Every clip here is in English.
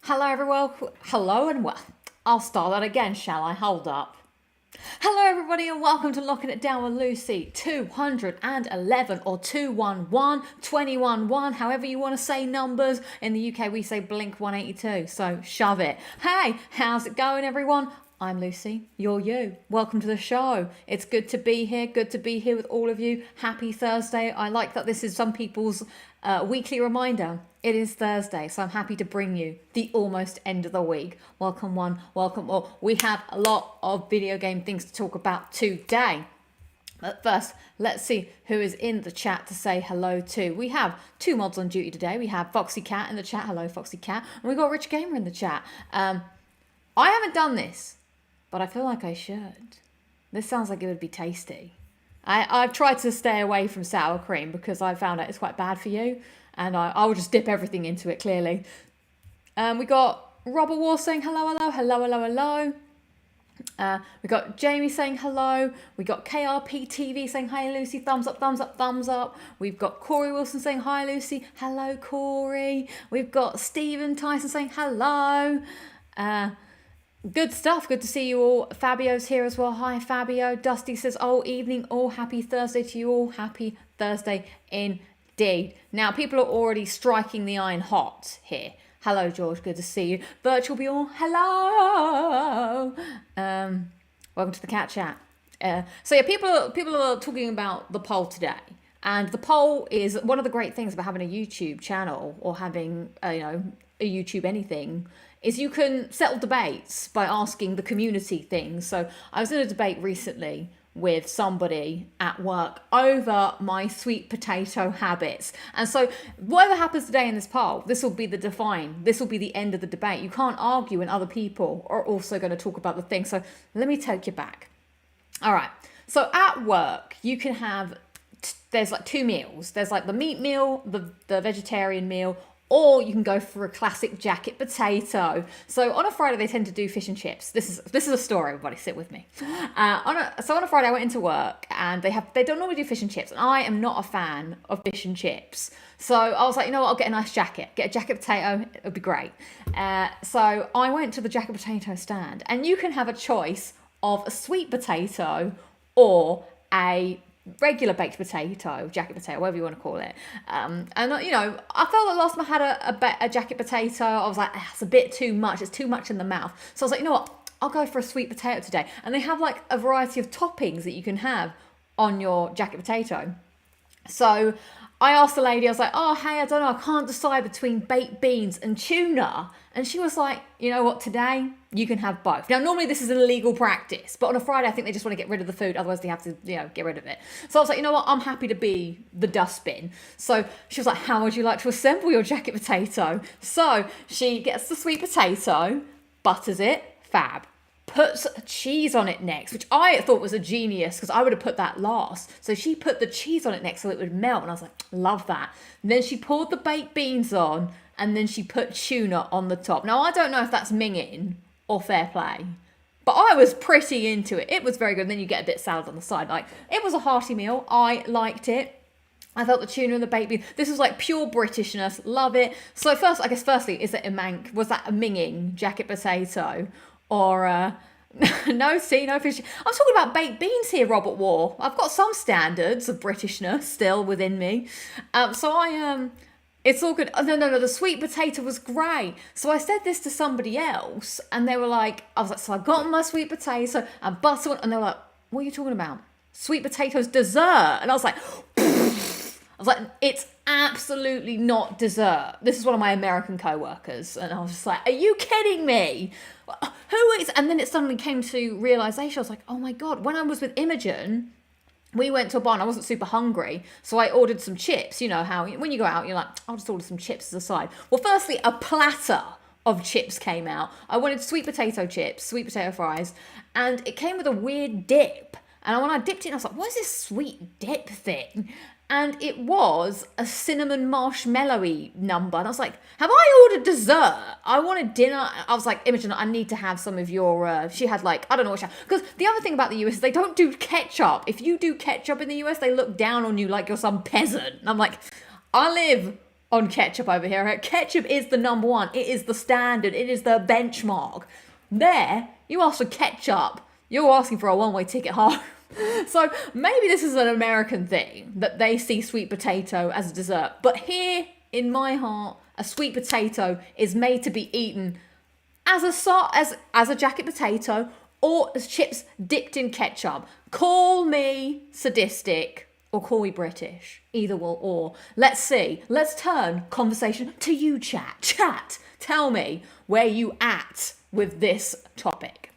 Hello everyone, hello and well, I'll start that again, shall I? Hold up. Hello everybody and welcome to Locking It Down with Lucy 211 or 211, 211, however you want to say numbers. In the UK we say blink 182, so shove it. Hey, how's it going everyone? I'm Lucy, you're you. Welcome to the show. It's good to be here, with all of you. Happy Thursday. I like that this is some people's weekly reminder. It is Thursday, so I'm happy to bring you the almost end of the week. Welcome one, welcome all. We have a lot of video game things to talk about today. But first, let's see who is in the chat to say hello to. We have two mods on duty today. We have Foxy Cat in the chat. Hello, Foxy Cat. And we got Rich Gamer in the chat. I haven't done this, but I feel like I should. This sounds like it would be tasty. I've tried to stay away from sour cream because I found out it's quite bad for you. And I will just dip everything into it, clearly. We got Robert War saying hello, hello, hello, hello, hello. We got Jamie saying hello. We got KRP TV saying hi Lucy, thumbs up, thumbs up, thumbs up. We've got Corey Wilson saying hi Lucy, hello Corey. We've got Stephen Tyson saying hello. Good stuff. Good to see you all. Fabio's here as well. Hi, Fabio. Dusty says, oh, evening all. Happy Thursday to you all. Happy Thursday indeed. Now, people are already striking the iron hot here. Hello, George. Good to see you. Virtual be all. Hello. Welcome to the cat chat. So yeah, people are talking about the poll today. And the poll is one of the great things about having a YouTube channel or having, a YouTube anything is you can settle debates by asking the community things. So I was in a debate recently with somebody at work over my sweet potato habits. And so whatever happens today in this poll, this will be the end of the debate. You can't argue when other people are also going to talk about the thing. So let me take you back. All right. So at work, you can have, there's like two meals. There's like the meat meal, the vegetarian meal, or you can go for a classic jacket potato. So on a Friday, they tend to do fish and chips. This is a story, everybody, sit with me. On a Friday, I went into work and they don't normally do fish and chips. And I am not a fan of fish and chips. So I was like, you know what, I'll get a nice jacket. Get a jacket potato, it would be great. So I went to the jacket potato stand and you can have a choice of a sweet potato or a regular baked potato, jacket potato, whatever you want to call it. And I felt that last time I had a jacket potato, I was like, it's a bit too much. It's too much in the mouth. So I was like, you know what? I'll go for a sweet potato today. And they have like a variety of toppings that you can have on your jacket potato. So I asked the lady, I was like, oh, hey, I don't know, I can't decide between baked beans and tuna. And she was like, you know what, today you can have both. Now, normally this is an illegal practice, but on a Friday, I think they just want to get rid of the food. Otherwise, they have to, get rid of it. So I was like, you know what, I'm happy to be the dustbin. So she was like, how would you like to assemble your jacket potato? So she gets the sweet potato, butters it, fab. Puts cheese on it next, which I thought was a genius because I would have put that last. So she put the cheese on it next so it would melt. And I was like, love that. And then she poured the baked beans on and then she put tuna on the top. Now, I don't know if that's minging or fair play, but I was pretty into it. It was very good. And then you get a bit of salad on the side. Like, it was a hearty meal. I liked it. I felt the tuna and the baked beans. This was like pure Britishness. Love it. So firstly, was that a minging jacket potato? Or, no fish. I'm talking about baked beans here, Robert War. I've got some standards of Britishness still within me. It's all good. Oh, no, the sweet potato was great. So I said this to somebody else, and they were like, so I got my sweet potato and butter, and they were like, what are you talking about? Sweet potatoes dessert. And I was like, it's absolutely not dessert. This is one of my American co-workers. And I was just like, are you kidding me? Who is? And then it suddenly came to realization. I was like, oh my God. When I was with Imogen, we went to a bar and I wasn't super hungry. So I ordered some chips. You know how when you go out, you're like, I'll just order some chips as a side. Well, firstly, a platter of chips came out. I wanted sweet potato chips, sweet potato fries. And it came with a weird dip. And when I dipped it, I was like, what is this sweet dip thing? And it was a cinnamon marshmallowy number. And I was like, have I ordered dessert? I wanted dinner. I was like, Imogen, I need to have some of your, she had like, I don't know what she had. Because the other thing about the US is they don't do ketchup. If you do ketchup in the US, they look down on you like you're some peasant. And I'm like, I live on ketchup over here. Ketchup is the number one. It is the standard. It is the benchmark. There, you ask for ketchup, you're asking for a one-way ticket home. So maybe this is an American thing, that they see sweet potato as a dessert. But here, in my heart, a sweet potato is made to be eaten as a jacket potato or as chips dipped in ketchup. Call me sadistic or call me British. Either or. Let's see. Let's turn conversation to you, chat. Chat, tell me where you at with this topic.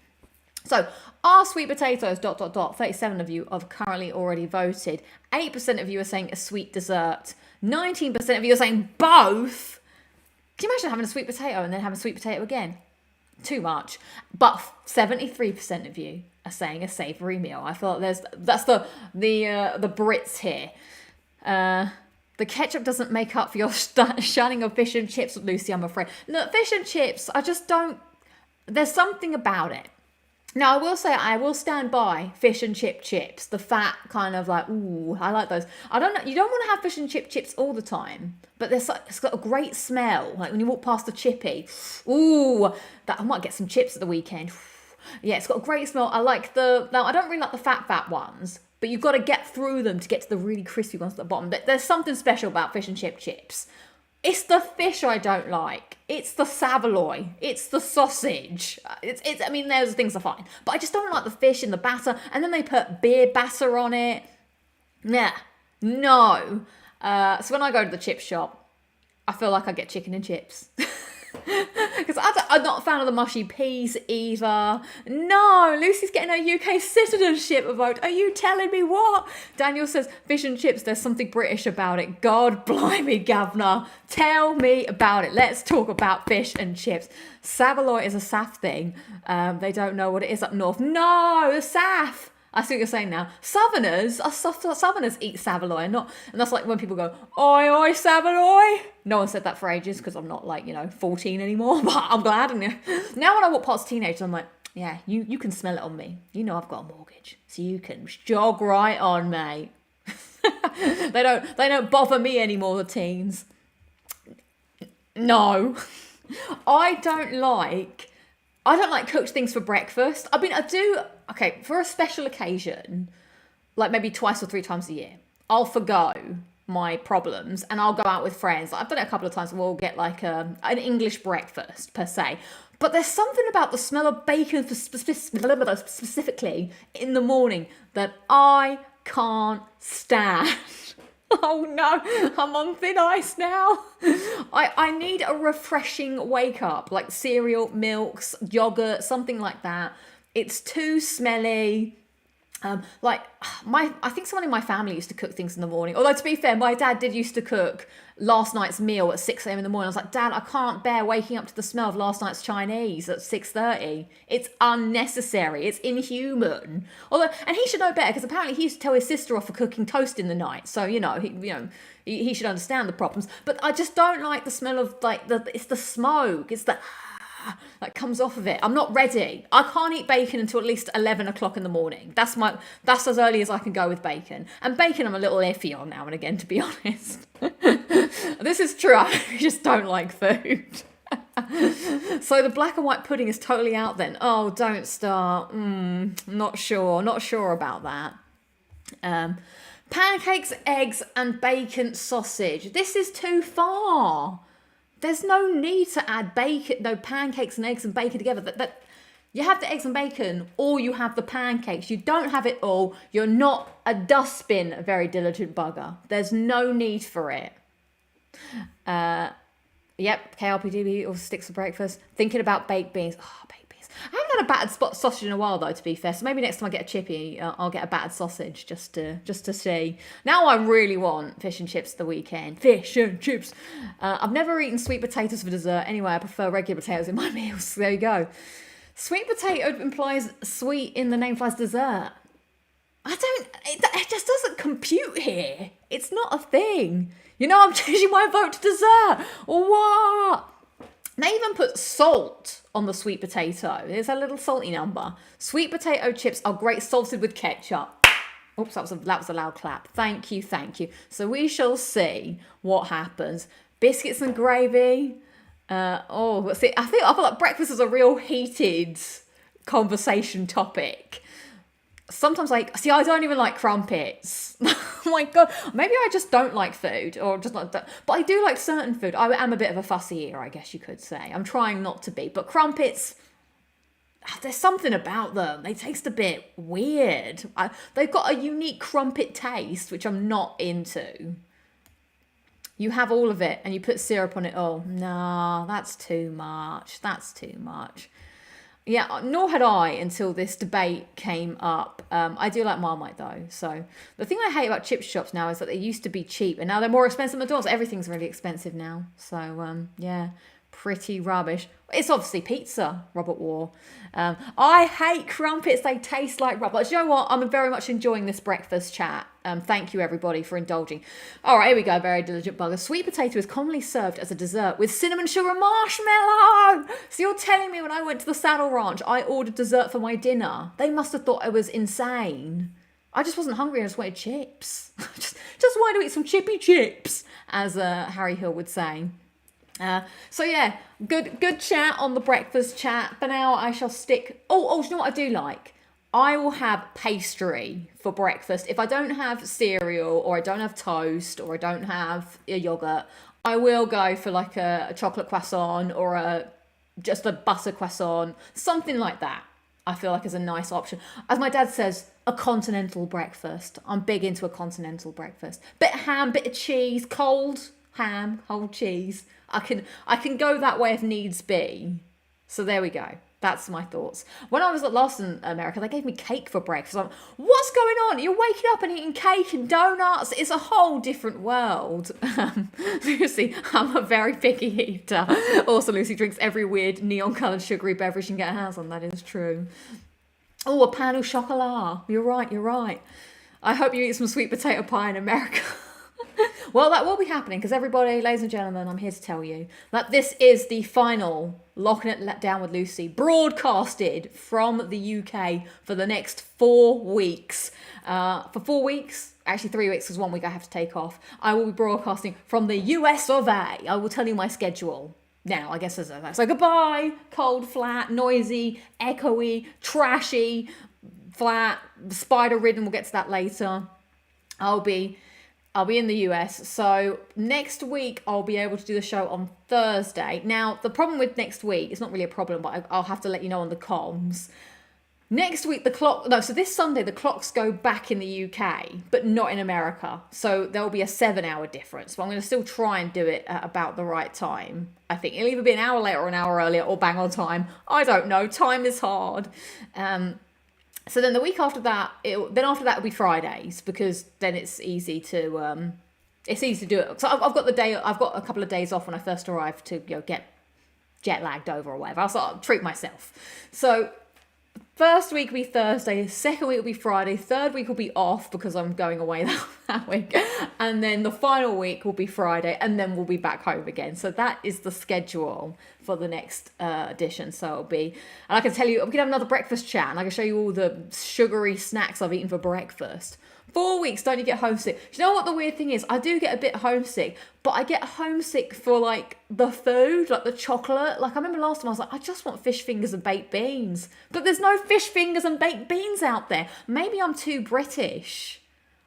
So, are sweet potatoes ... 37 of you have currently already voted. 8% of you are saying a sweet dessert. 19% of you are saying both. Can you imagine having a sweet potato and then having a sweet potato again? Too much. But 73% of you are saying a savoury meal. I feel like that's the Brits here. The ketchup doesn't make up for your shunning of fish and chips, Lucy, I'm afraid. Look, fish and chips, I just don't... There's something about it. Now, I will say, I will stand by fish and chips. The fat kind of like, ooh, I like those. I don't know, you don't want to have fish and chips all the time, but it's got a great smell. Like when you walk past the chippy, ooh, I might get some chips at the weekend. Yeah, it's got a great smell. Now, I don't really like the fat ones, but you've got to get through them to get to the really crispy ones at the bottom. There's something special about fish and chips. It's the fish I don't like. It's the saveloy. It's the sausage. I mean, those things are fine. But I just don't like the fish in the batter. And then they put beer batter on it. Nah. No. So when I go to the chip shop, I feel like I get chicken and chips. Because I'm not a fan of the mushy peas either. No, Lucy's getting her UK citizenship vote. Are you telling me what? Daniel says, fish and chips, there's something British about it. God blimey, governor. Tell me about it. Let's talk about fish and chips. Saveloy is a SAF thing. They don't know what it is up north. No, the SAF. I see what you're saying now. Southerners eat saveloy, and that's like when people go, oi, oi, saveloy. No one said that for ages because I'm not 14 anymore, but I'm glad. And now when I walk past teenagers, I'm like, yeah, you can smell it on me. You know I've got a mortgage, so you can jog right on, mate. They don't bother me anymore, the teens. No, I don't like cooked things for breakfast. I mean, I do, okay, for a special occasion, like maybe twice or 3 times a year, I'll forgo my problems and I'll go out with friends. I've done it a couple of times and we'll get an English breakfast per se. But there's something about the smell of bacon specifically in the morning that I can't stand. Oh no, I'm on thin ice now. I need a refreshing wake up, like cereal, milks, yogurt, something like that. It's too smelly. I think someone in my family used to cook things in the morning. Although to be fair, my dad did used to cook last night's meal at 6 a.m. in the morning. I was like, Dad, I can't bear waking up to the smell of last night's Chinese at 6:30. It's unnecessary. It's inhuman. And he should know better because apparently he used to tell his sister off for cooking toast in the night. So he should understand the problems. But I just don't like the smell of it's the smoke. It's the that comes off of it. I'm not ready. I can't eat bacon until at least 11 o'clock in the morning. That's as early as I can go with bacon. And bacon I'm a little iffy on now and again, to be honest. This is true. I just don't like food. So the black and white pudding is totally out then. Oh, don't start. Not sure about that. Pancakes, eggs and bacon sausage. This is too far. There's no need to add pancakes and eggs and bacon together. That you have the eggs and bacon or you have the pancakes. You don't have it all. You're not a dustbin, a very diligent bugger. There's no need for it. Yep, KRPDB or sticks for breakfast. Thinking about baked beans. Oh, baked beans. I haven't had a battered sausage in a while though, to be fair. So maybe next time I get a chippy, I'll get a battered sausage just to see. Now I really want fish and chips the weekend. Fish and chips. I've never eaten sweet potatoes for dessert. Anyway, I prefer regular potatoes in my meals. There you go. Sweet potato implies sweet in the name implies dessert. It just doesn't compute here. It's not a thing. I'm changing my vote to dessert. What? They even put salt on the sweet potato. There's a little salty number. Sweet potato chips are great salted with ketchup. Oops, that was a loud clap. Thank you. So we shall see what happens. biscuits and gravy. See, I feel like breakfast is a real heated conversation topic. Sometimes, like, see, I don't even like crumpets. Oh my God, maybe I just don't like food, or just not. But I do like certain food. I am a bit of a fussy eater, I guess you could say. I'm trying not to be, but crumpets, there's something about them. They taste a bit weird. They've got a unique crumpet taste, which I'm not into. You have all of it and you put syrup on it. Oh, no, that's too much. That's too much. Yeah, nor had I until this debate came up. I do like Marmite though. So the thing I hate about chip shops now is that they used to be cheap and now they're more expensive than McDonald's. Everything's really expensive now. So yeah, pretty rubbish. It's obviously pizza, Robert War. I hate crumpets. They taste like rubber. Do you know what? I'm very much enjoying this breakfast chat. Thank you, everybody, for indulging. All right, here we go. Very diligent bugger. Sweet potato is commonly served as a dessert with cinnamon sugar marshmallow. So you're telling me when I went to the Saddle Ranch, I ordered dessert for my dinner? They must have thought I was insane. I just wasn't hungry. I just wanted chips. just wanted to eat some chippy chips, as Harry Hill would say. So yeah, good chat on the breakfast chat. For now, I shall stick. Oh, you know what I do like? I will have pastry for breakfast. If I don't have cereal, or I don't have toast, or I don't have a yogurt, I will go for like a chocolate croissant or just a butter croissant, something like that. I feel like is a nice option. As my dad says, a continental breakfast. I'm big into a continental breakfast. Bit of ham, bit of cheese, cold ham, cold cheese. I can go that way if needs be. So there we go. That's my thoughts. When I was at last in America, they gave me cake for breakfast. I'm, what's going on? You're waking up and eating cake and donuts. It's a whole different world. Lucy, I'm a very picky eater. Also, Lucy drinks every weird neon-coloured sugary beverage she can get her hands on. That is true. Oh, a pan au chocolat. You're right. I hope you eat some sweet potato pie in America. Well, that will be happening because everybody, ladies and gentlemen, I'm here to tell you that this is the final Locking It Down with Lucy broadcasted from the UK for the next 4 weeks. For 4 weeks, actually 3 weeks because 1 week I have to take off. I will be broadcasting from the US of A. I will tell you my schedule now, I guess. So goodbye, cold, flat, noisy, echoey, trashy, flat, spider-ridden. We'll get to that later. I'll be in the US, so next week I'll be able to do the show on Thursday. Now, the problem with next week, it's not really a problem, but I'll have to let you know on the comms. Next week, so this Sunday, the clocks go back in the UK, but not in America. So there'll be a 7-hour difference, but I'm going to still try and do it at about the right time. I think it'll either be an hour later or an hour earlier or bang on time. I don't know. Time is hard. So then the week after that, it'll be Fridays because then it's easy to do it. So I've got a couple of days off when I first arrived to get jet lagged over or whatever. I'll treat myself. So first week will be Thursday, second week will be Friday, third week will be off because I'm going away that week, and then the final week will be Friday, and then we'll be back home again. So that is the schedule for the next edition. So it'll be, and I can tell you, we can have another breakfast chat, and I can show you all the sugary snacks I've eaten for breakfast. 4 weeks, don't you get homesick? Do you know what the weird thing is? I do get a bit homesick, but I get homesick for like the food, like the chocolate. Like I remember last time I was like, I just want fish fingers and baked beans. But there's no fish fingers and baked beans out there. Maybe I'm too British.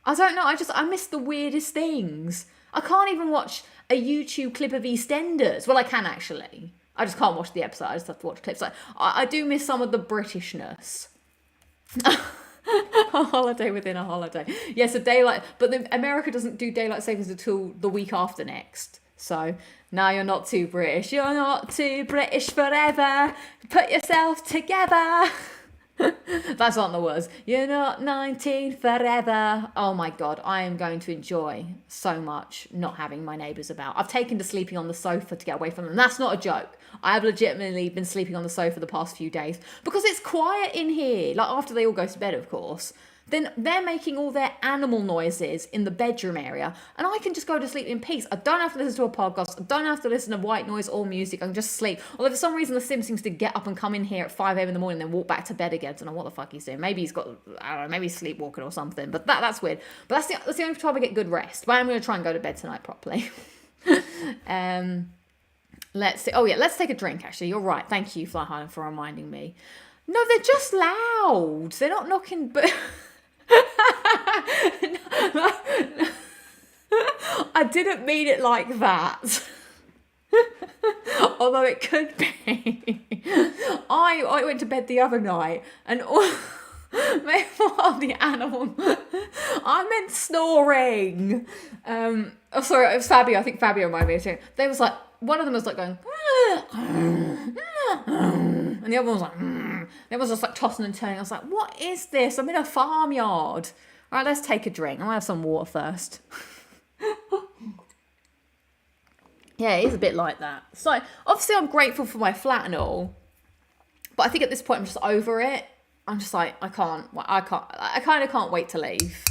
I don't know. I miss the weirdest things. I can't even watch a YouTube clip of EastEnders. Well, I can actually. I just can't watch the episode. I just have to watch clips. I do miss some of the Britishness. A holiday within a holiday. Yes, a daylight, but America doesn't do daylight savings until the week after next. So now you're not too British. You're not too British forever. Put yourself together. That's not the words. You're not 19 forever. Oh my God, I am going to enjoy so much not having my neighbours about. I've taken to sleeping on the sofa to get away from them. That's not a joke. I have legitimately been sleeping on the sofa the past few days because it's quiet in here. Like after they all go to bed, of course. Then they're making all their animal noises in the bedroom area and I can just go to sleep in peace. I don't have to listen to a podcast. I don't have to listen to white noise or music. I can just sleep. Although for some reason the Sim seems to get up and come in here at 5 a.m. in the morning and then walk back to bed again. I don't know what the fuck he's doing. Maybe he's got, I don't know, maybe he's sleepwalking or something. But that's weird. But that's the only time I get good rest. But I'm going to try and go to bed tonight properly. Let's see. Oh yeah, let's take a drink. Actually, you're right. Thank you, Fly Highland, for reminding me. No, they're just loud. They're not knocking. But I didn't mean it like that. Although it could be. I went to bed the other night and maybe one of the animal. I meant snoring. Oh, sorry, it was Fabio. I think Fabio might be saying. They was like, one of them was like going, and the other one was like, the other one was just like tossing and turning. I was like, what is this? I'm in a farmyard. All right, let's take a drink. I'm gonna have some water first. Yeah, it is a bit like that. So obviously I'm grateful for my flat and all, but I think at this point I'm just over it. I'm just like, I kind of can't wait to leave.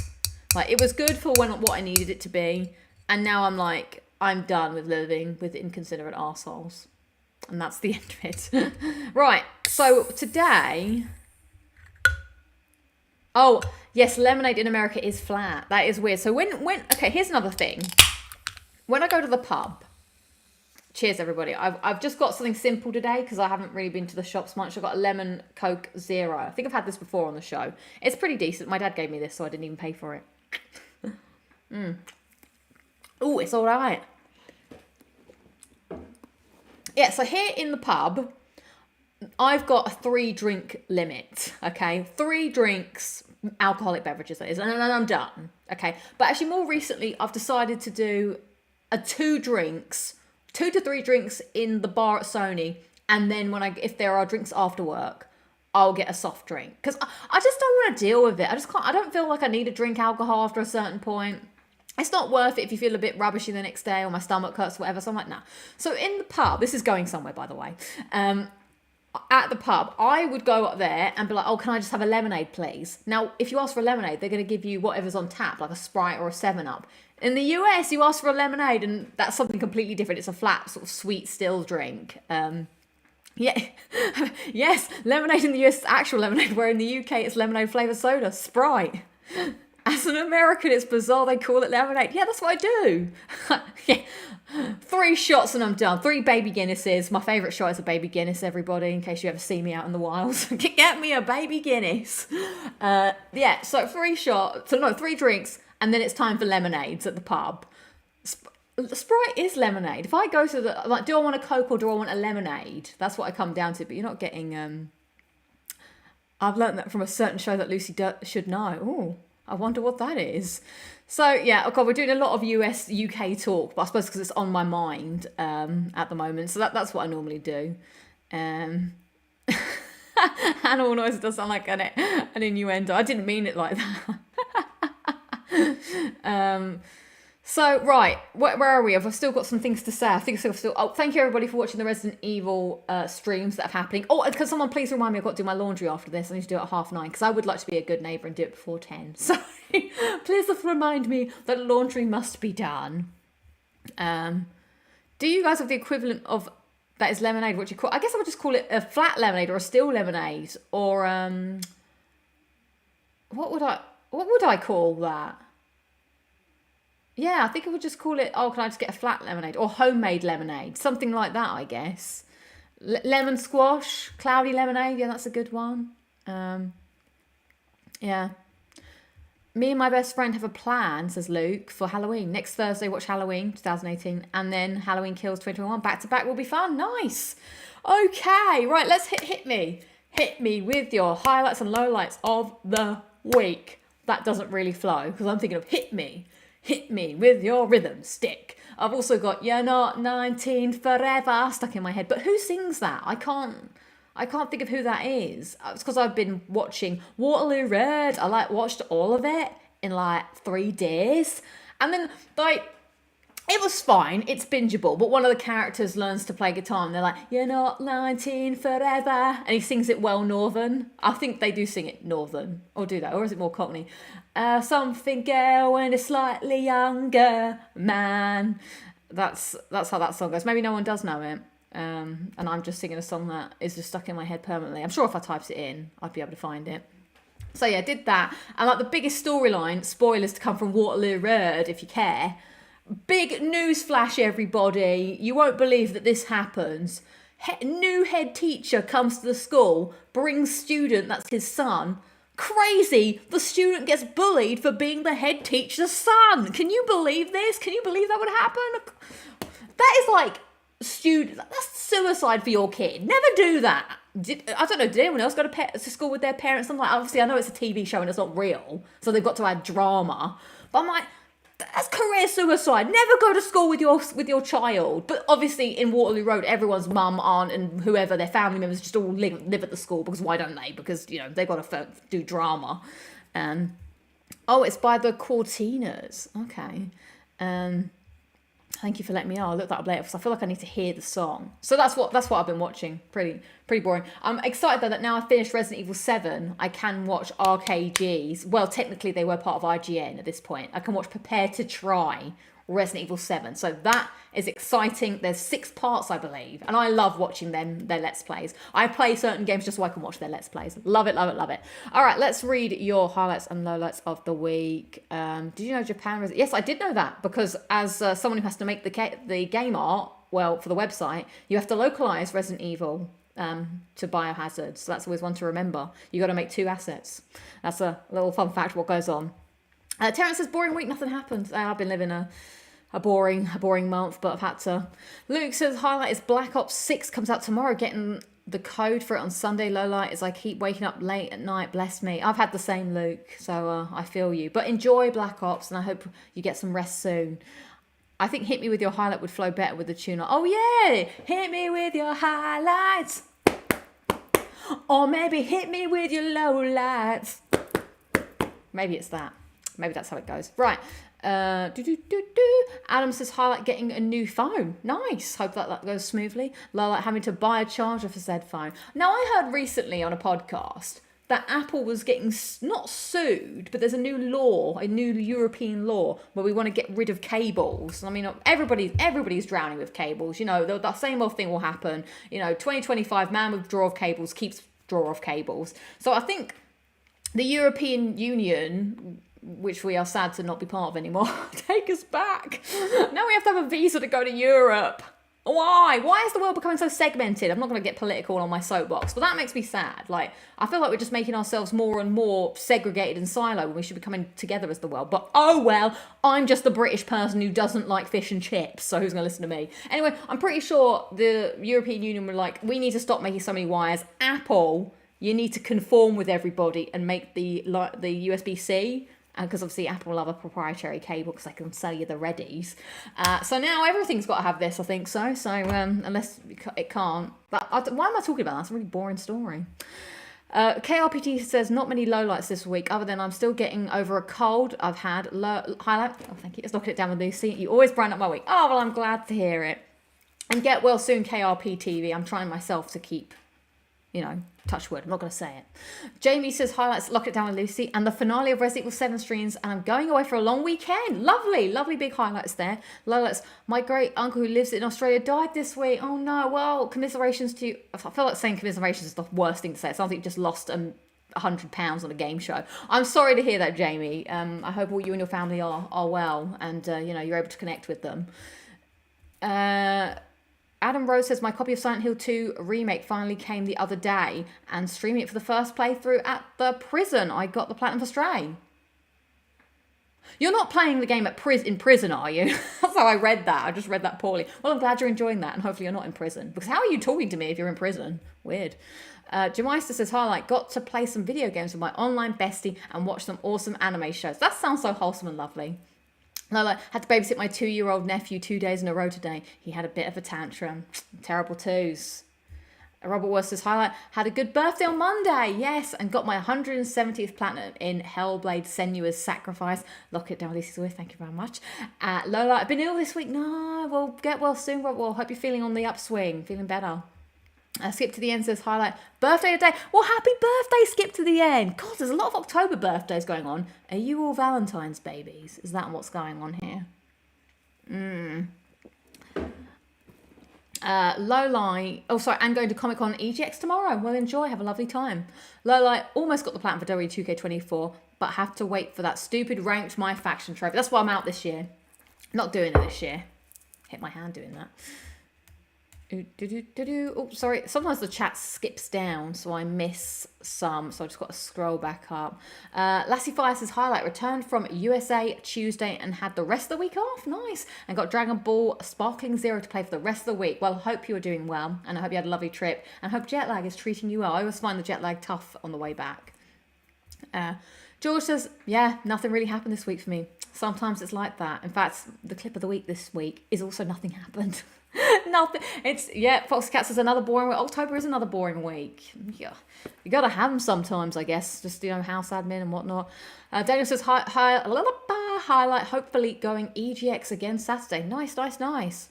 Like, it was good for what I needed it to be, and now I'm like, I'm done with living with inconsiderate arseholes. And that's the end of it. Right, so today... Oh, yes, lemonade in America is flat. That is weird. So when okay, here's another thing. When I go to the pub... Cheers, everybody. I've just got something simple today because I haven't really been to the shops much. I've got a lemon Coke Zero. I think I've had this before on the show. It's pretty decent. My dad gave me this, so I didn't even pay for it. Oh, it's all right. Yeah, so here in the pub, I've got a 3-drink limit, okay? 3 drinks, alcoholic beverages, that is, and I'm done, okay? But actually, more recently, I've decided to do a 2 to 3 drinks in the bar at Sony, and then if there are drinks after work, I'll get a soft drink. Because I just don't want to deal with it. I don't feel like I need to drink alcohol after a certain point. It's not worth it if you feel a bit rubbishy the next day or my stomach hurts or whatever. So I'm like, nah. So in the pub, this is going somewhere, by the way. At the pub, I would go up there and be like, oh, can I just have a lemonade, please? Now, if you ask for a lemonade, they're going to give you whatever's on tap, like a Sprite or a 7-Up. In the US, you ask for a lemonade, and that's something completely different. It's a flat, sort of sweet, still drink. Yeah, yes, lemonade in the US is actual lemonade, where in the UK, it's lemonade flavoured soda, Sprite. As an American, it's bizarre they call it lemonade. Yeah, that's what I do. Yeah. 3 shots and I'm done. 3 baby Guinnesses. My favourite shot is a baby Guinness, everybody, in case you ever see me out in the wild. Get me a baby Guinness. Yeah, so 3 drinks, and then it's time for lemonades at the pub. Sprite is lemonade. If I go to the, like, do I want a Coke or do I want a lemonade? That's what I come down to, but you're not getting, I've learned that from a certain show that Lucy should know. Ooh. I wonder what that is. So, yeah, okay, we're doing a lot of US-UK talk, but I suppose because it's on my mind at the moment. So that's what I normally do. Animal noise does sound like an innuendo. I didn't mean it like that. So, right, where are we? I've still got some things to say. I think I've still... Oh, thank you, everybody, for watching the Resident Evil streams that are happening. Oh, can someone please remind me I've got to do my laundry after this? I need to do it at 9:30, because I would like to be a good neighbour and do it before 10. So, please remind me that laundry must be done. Do you guys have the equivalent of... That is lemonade, what do you call... I guess I would just call it a flat lemonade or a still lemonade. Or, what would I call that? Yeah, I think I would just call it, oh, can I just get a flat lemonade? Or homemade lemonade. Something like that, I guess. Lemon squash, cloudy lemonade. Yeah, that's a good one. Yeah. Me and my best friend have a plan, says Luke, for Halloween. Next Thursday, watch Halloween 2018. And then Halloween Kills 2021. Back to back will be fun. Nice. Okay, right, let's hit me. Hit me with your highlights and lowlights of the week. That doesn't really flow, because I'm thinking of hit me. Hit me with your rhythm stick. I've also got You're Not 19 Forever stuck in my head. But who sings that? I can't think of who that is. It's because I've been watching Waterloo Red. I watched all of it in 3 days. And then it was fine. It's bingeable. But one of the characters learns to play guitar and they're like, You're not 19 forever. And he sings it well northern. I think they do sing it northern. Or do that. Or is it more cockney? Something girl when it's slightly younger man. That's how that song goes. Maybe no one does know it. And I'm just singing a song that is just stuck in my head permanently. I'm sure if I typed it in, I'd be able to find it. So yeah, I did that. And the biggest storyline, spoilers to come from Waterloo Road, if you care, Big news flash, everybody. You won't believe that this happens. New head teacher comes to the school, brings student, that's his son. Crazy! The student gets bullied for being the head teacher's son. Can you believe this? Can you believe that would happen? That is like that's suicide for your kid. Never do that. I don't know, did anyone else go to school with their parents? I'm like, obviously I know it's a TV show and it's not real, so they've got to add drama. But I'm like, that's career suicide. Never go to school with your child. But obviously in Waterloo Road, everyone's mum, aunt, and whoever, their family members just all live at the school, because why don't they? Because, you know, they've got to do drama. Oh, it's by the Cortinas. Okay. Thank you for letting me know. I'll look that up later because I feel like I need to hear the song. So that's what I've been watching. Pretty boring. I'm excited though that now I've finished Resident Evil 7, I can watch RKG's. Well, technically they were part of IGN at this point. I can watch Prepare to Try Resident Evil 7. So that is exciting. There's 6 parts, I believe. And I love watching their Let's Plays. I play certain games just so I can watch their Let's Plays. Love it, love it, love it. All right, let's read your highlights and lowlights of the week. Did you know Japan... Yes, I did know that, because as someone who has to make the game art, well, for the website, you have to localize Resident Evil to Biohazard. So that's always one to remember. You got to make 2 assets. That's a little fun fact what goes on. Terrence says, boring week, nothing happened. I've been living a boring month, but I've had to. Luke says, highlight is Black Ops 6 comes out tomorrow. Getting the code for it on Sunday. Low light is I keep waking up late at night. Bless me. I've had the same, Luke, so I feel you. But enjoy Black Ops, and I hope you get some rest soon. I think Hit Me With Your Highlight would flow better with the tune. Oh yeah, hit me with your highlights. Or maybe hit me with your lowlights. Maybe it's that. Maybe that's how it goes. Right. Adam says, highlight getting a new phone. Nice. Hope that goes smoothly. Low having to buy a charger for said phone. Now, I heard recently on a podcast that Apple was getting not sued, but there's a new European law where we want to get rid of cables. I mean, everybody's drowning with cables. You know, the same old thing will happen. You know, 2025, man with drawer of cables keeps drawer of cables. So I think the European Union, which we are sad to not be part of anymore, take us back. Now we have to have a visa to go to Europe. Why? Why is the world becoming so segmented? I'm not going to get political on my soapbox, but that makes me sad. Like, I feel like we're just making ourselves more and more segregated and silo when we should be coming together as the world. But oh well, I'm just the British person who doesn't like fish and chips, so who's going to listen to me? Anyway, I'm pretty sure the European Union were like, we need to stop making so many wires. Apple, you need to conform with everybody and make the USB-C. Because obviously Apple will have a proprietary cable because they can sell you the readies. So now everything's got to have this, I think so. So unless it can't. But why am I talking about that? That's a really boring story. KRPT says, not many lowlights this week, other than I'm still getting over a cold I've had. Highlight. Oh, thank you. Let's lock it down with Lucy. You always brighten up my week. Oh, well, I'm glad to hear it. And get well soon, KRPTV. I'm trying myself to keep, touch wood. I'm not going to say it. Jamie says, highlights, lock it down with Lucy. And the finale of Resident Evil 7 streams. And I'm going away for a long weekend. Lovely, lovely big highlights there. Lowlights. My great uncle who lives in Australia died this week. Oh no, well, commiserations to you. I feel like saying commiserations is the worst thing to say. It sounds like you've just lost £100 on a game show. I'm sorry to hear that, Jamie. I hope all you and your family are well. And, you're able to connect with them. Adam Rose says, my copy of Silent Hill 2 remake finally came the other day, and streaming it for the first playthrough at the prison. I got the platinum for Stray. You're not playing the game in prison, are you? That's how I read that. I just read that poorly. Well, I'm glad you're enjoying that, and hopefully you're not in prison. Because how are you talking to me if you're in prison? Weird. Jameister says, highlight, got to play some video games with my online bestie and watch some awesome anime shows. That sounds so wholesome and lovely. Lola, had to babysit my 2-year-old nephew 2 days in a row today. He had a bit of a tantrum. Terrible twos. Robert Worth says, highlight, had a good birthday on Monday. Yes, and got my 170th platinum in Hellblade Senua's Sacrifice. Lock it down, Lucy's with. Thank you very much. Lola, I've been ill this week. No, well, get well soon, Robert. Well, hope you're feeling on the upswing, feeling better. Skip to the end says, highlight, birthday today. Well, happy birthday, Skip to the end. God, there's a lot of October birthdays going on. Are you all Valentine's babies? Is that what's going on here? Lowlight. Oh, sorry, and going to Comic-Con EGX tomorrow. Well, enjoy. Have a lovely time. Lowlight, almost got the platinum for WWE 2K24, but have to wait for that stupid ranked My Faction trophy. That's why I'm out this year. Not doing it this year. Hit my hand doing that. Oh, sorry. Sometimes the chat skips down, so I miss some. So I just got to scroll back up. Lassie Fire says, highlight, returned from USA Tuesday and had the rest of the week off. Nice. And got Dragon Ball Sparkling Zero to play for the rest of the week. Well, hope you are doing well. And I hope you had a lovely trip. And I hope jet lag is treating you well. I always find the jet lag tough on the way back. George says, yeah, nothing really happened this week for me. Sometimes it's like that. In fact, the clip of the week this week is also nothing happened. Nothing. It's, yeah, Foxcat says another boring week. October is another boring week. Yeah, you gotta have them sometimes, I guess. Just, you know, house admin and whatnot. Daniel says, highlight, hopefully going EGX again Saturday. Nice, nice, nice.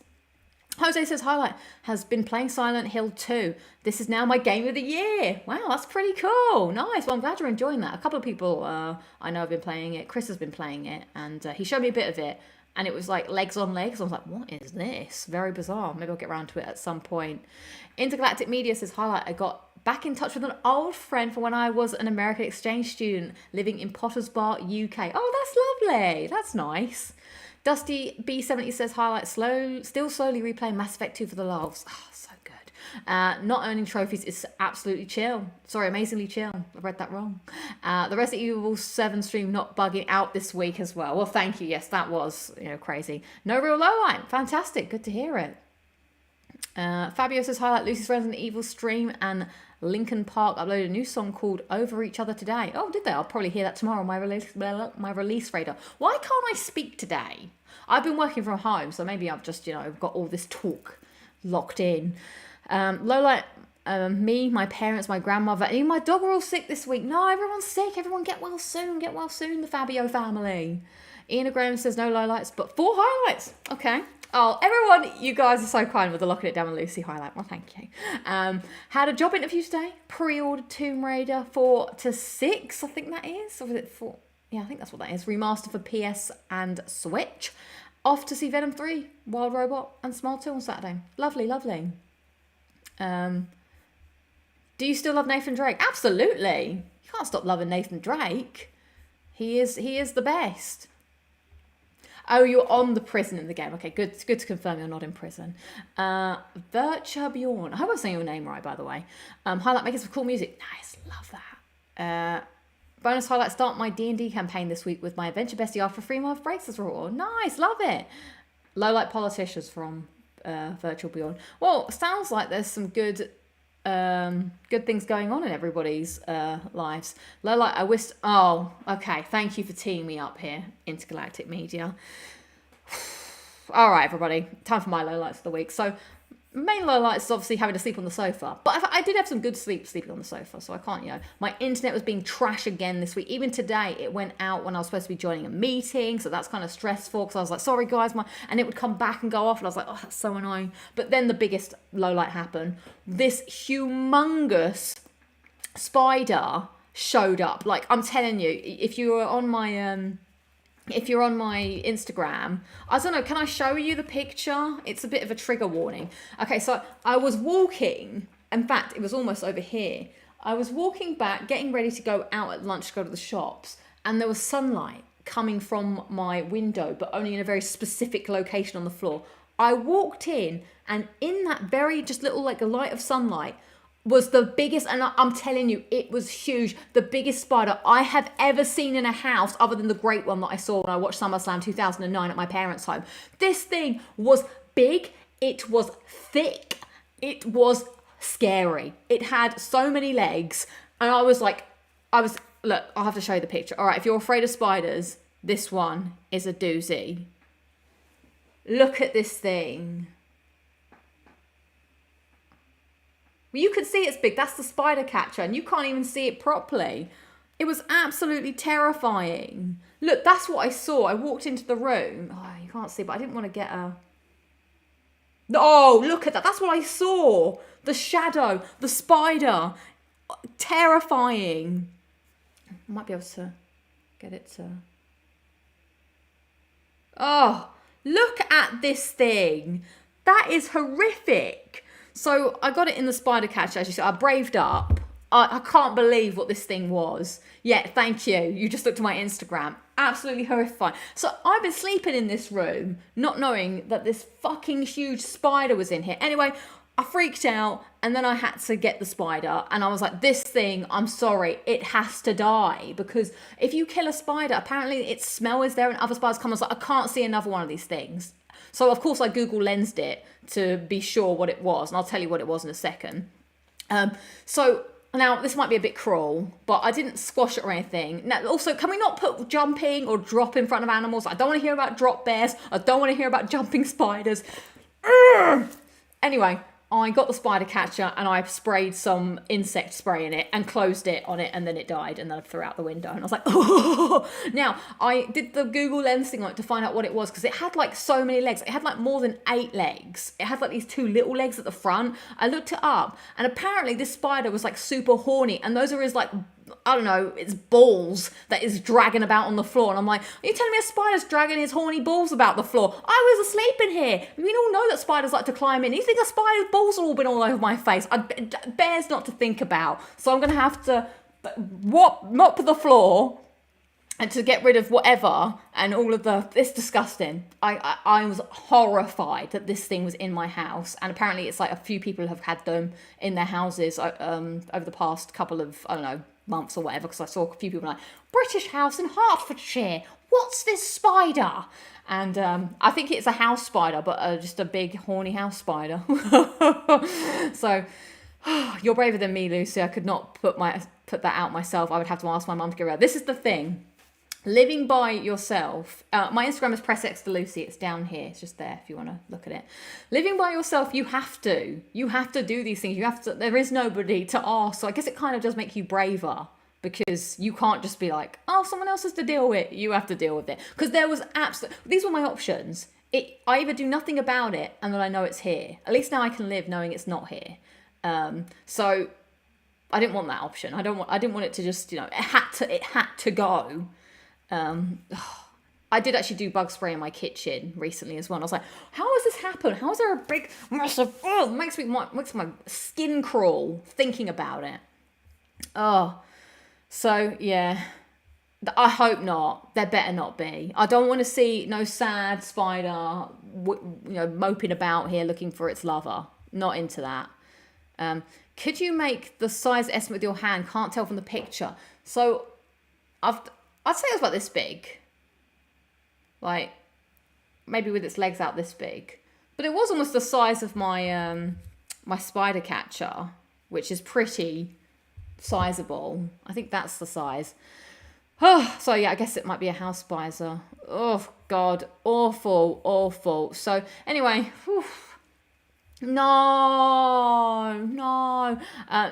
Jose says, highlight, has been playing Silent Hill 2. This is now my game of the year. Wow, that's pretty cool. Nice. Well, I'm glad you're enjoying that. A couple of people I know have been playing it. Chris has been playing it, and he showed me a bit of it. And it was like legs on legs. I was like, what is this? Very bizarre. Maybe I'll get around to it at some point. Intergalactic Media says, highlight, I got back in touch with an old friend from when I was an American exchange student living in Potter's Bar, UK. Oh, that's lovely. That's nice. Dusty B70 says, highlight, still slowly replaying Mass Effect 2 for the laughs. Oh, so good. Not earning trophies is absolutely chill. Sorry, amazingly chill. I read that wrong. The Resident Evil 7 stream not bugging out this week as well. Well, thank you. Yes, that was, you know, crazy. No real lowlight. Fantastic. Good to hear it. Fabio says, highlight, Lucy's Resident Evil stream and Linkin Park uploaded a new song called Over Each Other today. Oh, did they? I'll probably hear that tomorrow on my release radar. Why can't I speak today? I've been working from home, so maybe I've just, you know, got all this talk locked in. Lola, me, my parents, my grandmother, even my dog were all sick this week. No, everyone's sick. Everyone get well soon. Get well soon, the Fabio family. Ian Graham says no lowlights, but 4 highlights. Okay. Oh, everyone, you guys are so kind with the Locking It Down with Lucy highlight. Well, thank you. Had a job interview today. Pre-ordered Tomb Raider 4 to 6, I think that is. Or was it 4? Yeah, I think that's what that is. Remaster for PS and Switch. Off to see Venom 3, Wild Robot, and Smile 2 on Saturday. Lovely, lovely. Do you still love Nathan Drake? Absolutely. You can't stop loving Nathan Drake. He is the best. Oh, you're on the prison in the game. Okay, good to confirm you're not in prison. Virtua Bjorn. I hope I'm saying your name right, by the way. Highlight makers of cool music. Nice, love that. Bonus highlight, start my D&D campaign this week with my adventure bestie after 3 month breaks as raw. Nice, love it. Lowlight politicians from Virtual Bjorn. Well, sounds like there's some good things going on in everybody's lives. Lowlight, I wish. Oh, okay. Thank you for teeing me up here, Intergalactic Media. All right, everybody. Time for my lowlights of the week. So, main lowlights is obviously having to sleep on the sofa. But I did have some good sleeping on the sofa, so I can't, you know. My internet was being trash again this week. Even today, it went out when I was supposed to be joining a meeting, so that's kind of stressful because I was like, sorry guys, and it would come back and go off, and I was like, oh, that's so annoying. But then the biggest lowlight happened. This humongous spider showed up. Like, I'm telling you, if you were on my Instagram, I don't know, can I show you the picture? It's a bit of a trigger warning. Okay, so I was walking, in fact, it was almost over here. I was walking back, getting ready to go out at lunch to go to the shops, and there was sunlight coming from my window, but only in a very specific location on the floor. I walked in, and in that very just little, like a light of sunlight, was the biggest, and I'm telling you, it was huge, the biggest spider I have ever seen in a house other than the great one that I saw when I watched SummerSlam 2009 at my parents' home. This thing was big, it was thick, it was scary. It had so many legs, and look, I'll have to show you the picture. All right, if you're afraid of spiders, this one is a doozy. Look at this thing. You can see it's big. That's the spider catcher, and you can't even see it properly. It was absolutely terrifying. Look, that's what I saw. I walked into the room. Oh, you can't see, but I didn't want to get a... Oh, look at that. That's what I saw. The shadow, the spider. Terrifying. I might be able to get it to... Oh, look at this thing. That is horrific. So I got it in the spider catcher, as you said. I braved up. I can't believe what this thing was. Yeah, thank you. You just looked at my Instagram. Absolutely horrifying. So I've been sleeping in this room, not knowing that this fucking huge spider was in here. Anyway, I freaked out, and then I had to get the spider, and I was like, this thing, I'm sorry, it has to die, because if you kill a spider, apparently its smell is there and other spiders come. I was like, I can't see another one of these things. So of course I Google lensed it to be sure what it was, and I'll tell you what it was in a second. So now this might be a bit cruel, but I didn't squash it or anything. Now also, can we not put jumping or drop in front of animals? I don't want to hear about drop bears. I don't want to hear about jumping spiders. Anyway, I got the spider catcher and I sprayed some insect spray in it and closed it on it, and then it died, and then I threw it out the window, and I was like, oh. Now, I did the Google Lens thing on it to find out what it was, because it had like so many legs. It had like more than 8 legs. It had like these 2 little legs at the front. I looked it up, and apparently this spider was like super horny, and those are his like, I don't know, it's balls that is dragging about on the floor. And I'm like, are you telling me a spider's dragging his horny balls about the floor? I was asleep in here. We all know that spiders like to climb in. You think a spider's balls have all been all over my face? Bears not to think about. So I'm going to have to mop the floor and to get rid of whatever and all of the, it's disgusting. I was horrified that this thing was in my house, and apparently it's like a few people have had them in their houses over the past couple of, I don't know, months or whatever, because I saw a few people like, British house in Hertfordshire, what's this spider? And I think it's a house spider, but just a big horny house spider. So you're braver than me, Lucy. I could not put that out myself. I would have to ask my mum to get rid of it. This is the thing. Living by yourself, my Instagram is pressxlucy. It's down here. It's just there if you want to look at it. Living by yourself, you have to do these things. There is nobody to ask. So I guess it kind of does make you braver, because you can't just be like, oh, someone else has to deal with it. You have to deal with it. Because there was these were my options. I either do nothing about it and then I know it's here. At least now I can live knowing it's not here. So I didn't want that option. I didn't want it to just, it had to go. I did actually do bug spray in my kitchen recently as well. And I was like, how has this happened? How is there a big, massive, makes my skin crawl thinking about it. Oh, so yeah, I hope not. There better not be. I don't want to see no sad spider, moping about here looking for its lover. Not into that. Could you make the size estimate with your hand? Can't tell from the picture. So I'd say it was about this big. Like, maybe with its legs out this big. But it was almost the size of my my spider catcher, which is pretty sizable. I think that's the size. Oh, so yeah, I guess it might be a house spider. Oh, God. Awful. So, anyway, whew. No.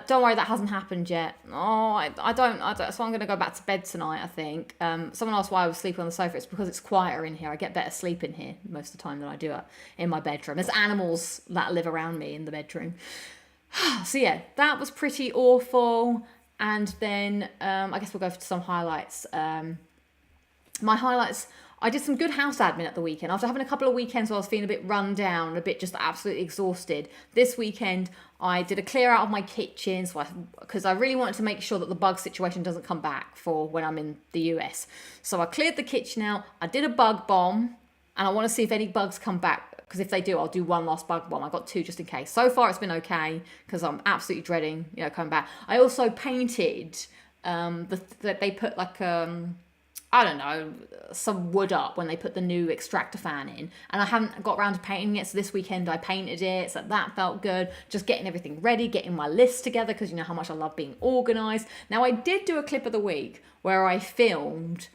Don't worry, that hasn't happened yet. Oh, I don't. So I'm going to go back to bed tonight, I think. Someone asked why I was sleeping on the sofa. It's because it's quieter in here. I get better sleep in here most of the time than I do in my bedroom. There's animals that live around me in the bedroom. So yeah, that was pretty awful. And then I guess we'll go for some highlights. My highlights, I did some good house admin at the weekend. After having a couple of weekends where I was feeling a bit run down, a bit just absolutely exhausted. This weekend, I did a clear out of my kitchen because I really wanted to make sure that the bug situation doesn't come back for when I'm in the US. So I cleared the kitchen out. I did a bug bomb, and I want to see if any bugs come back. Because if they do, I'll do one last bug bomb. I got 2 just in case. So far, it's been okay because I'm absolutely dreading, coming back. I also painted that they put like I don't know, some wood up when they put the new extractor fan in, and I haven't got around to painting it. So this weekend I painted it, so that felt good. Just getting everything ready, getting my list together, because you know how much I love being organized. Now I did do a clip of the week where I filmed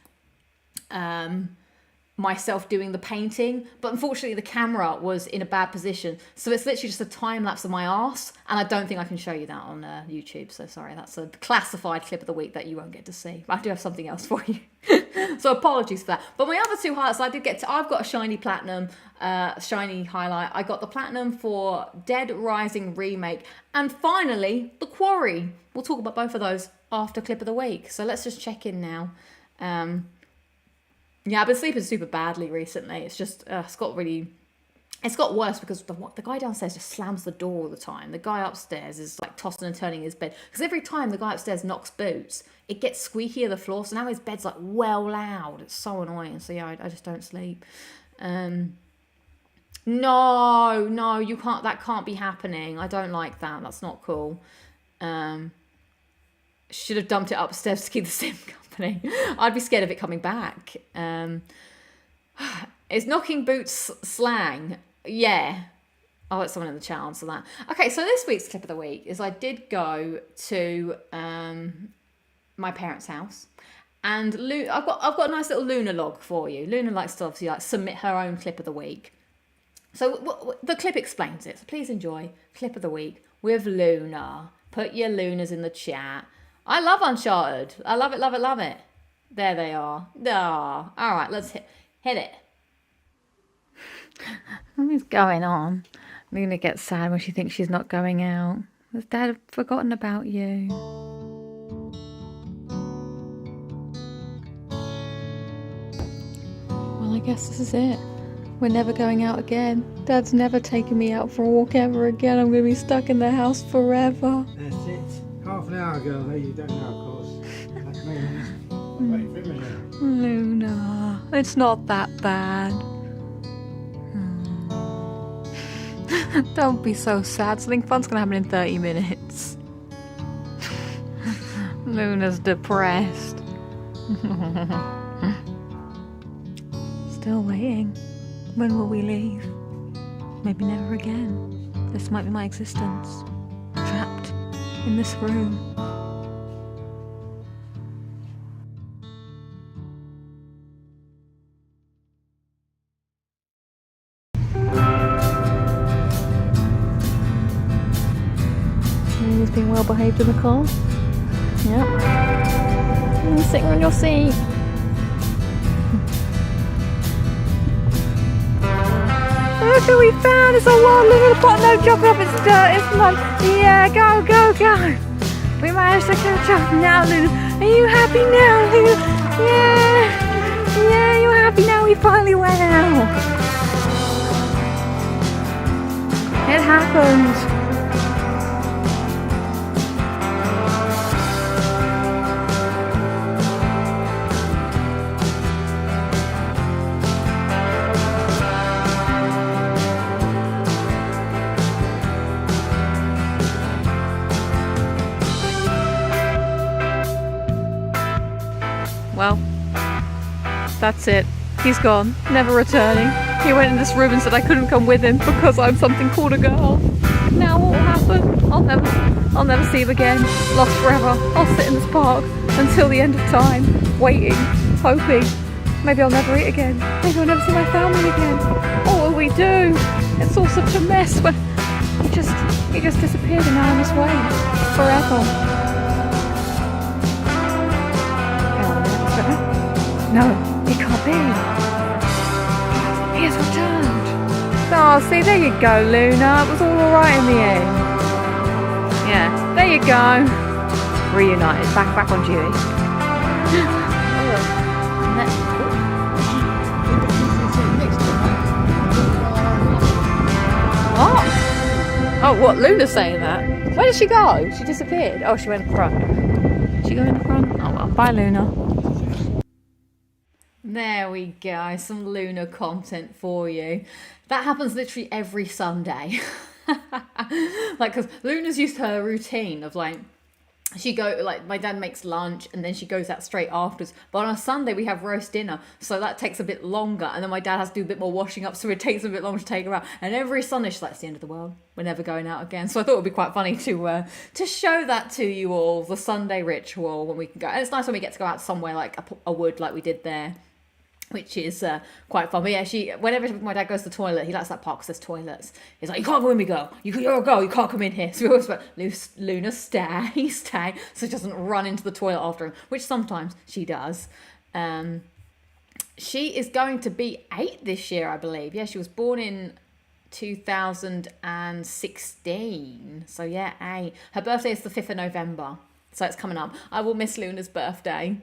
myself doing the painting, but unfortunately the camera was in a bad position, so it's literally just a time lapse of my arse, and I don't think I can show you that on YouTube, so sorry. That's a classified clip of the week that you won't get to see, but I do have something else for you. So apologies for that. But my other 2 highlights, I've got a shiny platinum, shiny highlight. I got the platinum for Dead Rising remake, and finally the Quarry. We'll talk about both of those after clip of the week, so let's just check in now. Yeah, I've been sleeping super badly recently. It's just, it's got really, It's got worse because the guy downstairs just slams the door all the time. The guy upstairs is like tossing and turning his bed. Because every time the guy upstairs knocks boots, it gets squeakier the floor. So now his bed's like well loud. It's so annoying. So yeah, I just don't sleep. No, you can't. That can't be happening. I don't like that. That's not cool. Should have dumped it upstairs to keep the sim company. I'd be scared of it coming back. Is knocking boots slang? Yeah. I'll let someone in the chat answer that. Okay, so this week's clip of the week is I did go to my parents' house, and I've got a nice little Luna log for you. Luna likes to obviously like submit her own clip of the week. So the clip explains it. So please enjoy clip of the week with Luna. Put your Lunas in the chat. I love Uncharted. I love it, love it, love it. There they are. Ah, all right, let's hit it. Something's going on. Luna gets sad when she thinks she's not going out. Has Dad forgotten about you? Well, I guess this is it. We're never going out again. Dad's never taking me out for a walk ever again. I'm going to be stuck in the house forever. That's it. Half an hour ago, though, you don't know, of course. That's me. Wait for him again. Luna, it's not that bad. Don't be so sad. Something fun's going to happen in 30 minutes. Luna's depressed. Still waiting. When will we leave? Maybe never again. This might be my existence. Trapped in this room. He's being well behaved in the car. Yep. You're sitting on your seat. Look who we found! It's a wild little pot, no jump up, it's dirt, it's mud. Yeah, go, go, go! We managed to catch up now, Luna. Are you happy now, Luna? Yeah, you're happy now, we finally went out. It happened. Well, that's it. He's gone, never returning. He went in this room and said I couldn't come with him because I'm something called a girl. Now what will happen? I'll never see him again. Lost forever. I'll sit in this park until the end of time, waiting, hoping. Maybe I'll never eat again. Maybe I'll never see my family again. What will we do? It's all such a mess. But he just disappeared and now I'm his way forever. No, it can't be. He has returned. Oh, see, there you go, Luna. It was all alright in the end. Yeah, there you go. Reunited, back on duty. What? Oh, what? Luna's saying that? Where did she go? She disappeared. Oh, she went in the front. Did she go in the front? Oh well, bye, Luna. There we go, some Luna content for you. That happens literally every Sunday. Like, because Luna's used to her routine of like, my dad makes lunch and then she goes out straight afterwards. But on a Sunday we have roast dinner, so that takes a bit longer. And then my dad has to do a bit more washing up, so it takes a bit longer to take her out. And every Sunday she's like, it's the end of the world. We're never going out again. So I thought it would be quite funny to show that to you all, the Sunday ritual when we can go. And it's nice when we get to go out somewhere like a wood like we did there, which is quite fun. But yeah, whenever my dad goes to the toilet, he likes that park because there's toilets. He's like, you can't go in, me girl. You're a girl, you can't come in here. So we always like, Luna, stay, so she doesn't run into the toilet after him, which sometimes she does. She is going to be 8 this year, I believe. Yeah, she was born in 2016. So yeah, 8. Her birthday is the 5th of November. So it's coming up. I will miss Luna's birthday.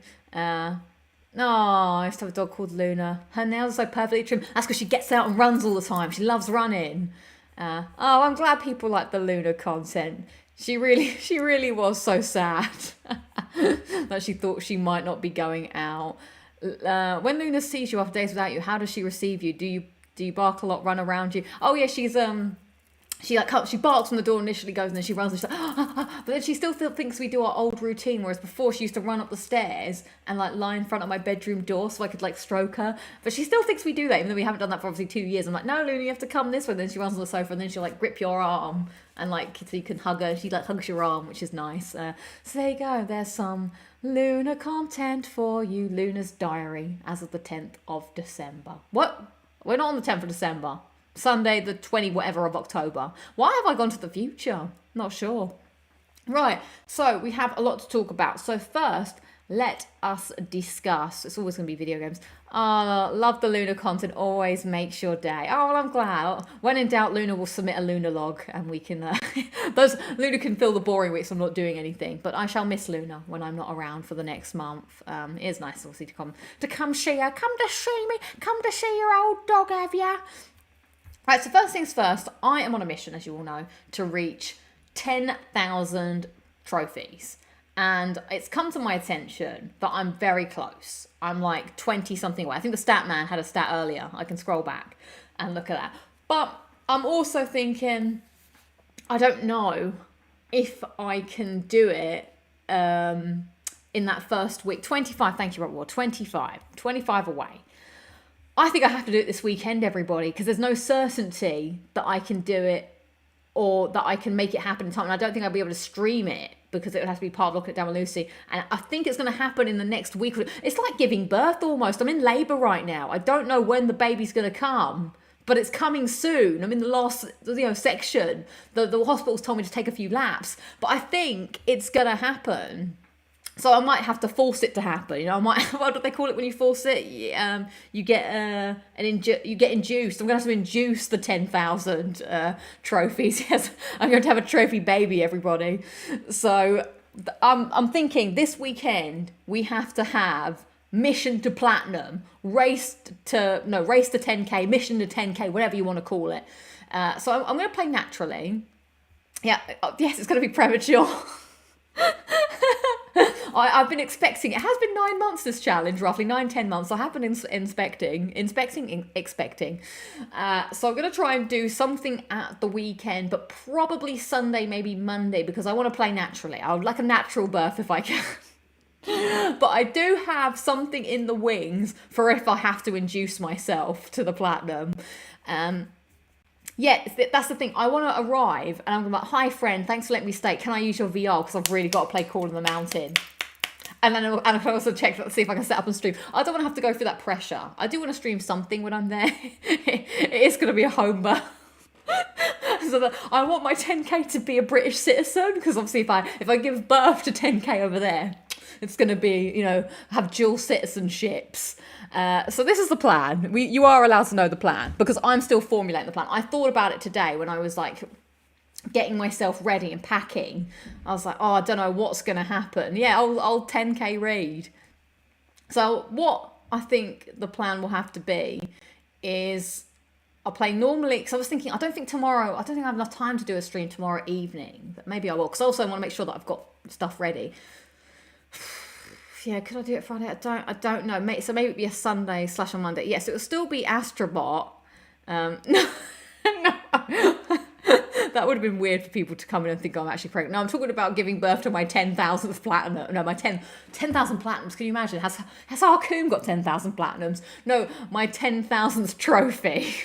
Oh, I used to have a dog called Luna. Her nails are so perfectly trimmed. That's because she gets out and runs all the time. She loves running. I'm glad people like the Luna content. She really was so sad that she thought she might not be going out. When Luna sees you after days without you, how does she receive you? Do you bark a lot, run around you? Oh yeah, she barks on the door initially, goes and then she runs and she's like, but then she still thinks we do our old routine, whereas before she used to run up the stairs and like lie in front of my bedroom door so I could like stroke her. But she still thinks we do that, even though we haven't done that for obviously 2 years. I'm like, no, Luna, you have to come this way. Then she runs on the sofa and then she'll like grip your arm and like so you can hug her. She like hugs your arm, which is nice. So there you go. There's some Luna content for you. Luna's diary as of the 10th of December. What? We're not on the 10th of December. Sunday, the 20 whatever of October. Why have I gone to the future? Not sure. Right, so we have a lot to talk about. So first, let us discuss. It's always going to be video games. Love the Luna content. Always makes your day. Oh, well, I'm glad. When in doubt, Luna will submit a Luna log and we can... Luna can fill the boring weeks I'm not doing anything. But I shall miss Luna when I'm not around for the next month. It is nice, obviously, to come see her. Come to see me. Come to see your old dog, have ya? Right, so first things first, I am on a mission, as you all know, to reach 10,000 trophies. And it's come to my attention that I'm very close. I'm like 20 something away. I think the stat man had a stat earlier. I can scroll back and look at that. But I'm also thinking, I don't know if I can do it in that first week. 25, thank you, Robert Ward, 25 away. I think I have to do it this weekend, everybody, because there's no certainty that I can do it or that I can make it happen in time. And I don't think I'll be able to stream it because it would have to be part of Lockin' It Down with Lucy. And I think it's going to happen in the next week. It's like giving birth almost. I'm in labour right now. I don't know when the baby's going to come, but it's coming soon. I'm in the last section. The hospital's told me to take a few laps, but I think it's going to happen. So I might have to force it to happen. I might. What do they call it when you force it? You get you get induced. I'm going to have to induce the 10,000 trophies. Yes, I'm going to have a trophy baby, everybody. So I'm thinking this weekend we have to have mission to platinum, race to 10k, mission to 10k, whatever you want to call it. So I'm going to play naturally. Yeah. Yes, it's going to be premature. I've been expecting, it has been 9 months, this challenge, roughly 9-10 months. I have been expecting. So I'm going to try and do something at the weekend, but probably Sunday, maybe Monday, because I want to play naturally. I would like a natural birth if I can. But I do have something in the wings for if I have to induce myself to the platinum. Yeah, that's the thing. I want to arrive and I'm like, hi friend, thanks for letting me stay. Can I use your VR? Because I've really got to play Call of the Mountain. And then I can also check to see if I can set up and stream. I don't want to have to go through that pressure. I do want to stream something when I'm there. It is going to be a home birth. So that I want my 10k to be a British citizen, because obviously if I give birth to 10k over there, it's going to be, have dual citizenships. So this is the plan. You are allowed to know the plan because I'm still formulating the plan. I thought about it today when I was like getting myself ready and packing. I was like, I don't know what's going to happen. Yeah, I'll 10k read. So what I think the plan will have to be is I'll play normally, because I was thinking, I don't think I have enough time to do a stream tomorrow evening, but maybe I will, because also I want to make sure that I've got stuff ready. Yeah, could I do it Friday? I don't know. So maybe it'd be a Sunday / a Monday. Yes, it will still be Astro Bot. No. That would have been weird for people to come in and think I'm actually pregnant. No, I'm talking about giving birth to my 10,000th platinum. No, my 10,000 platinums. Can you imagine? Has Harcoon got 10,000 platinums? No, my 10,000th trophy.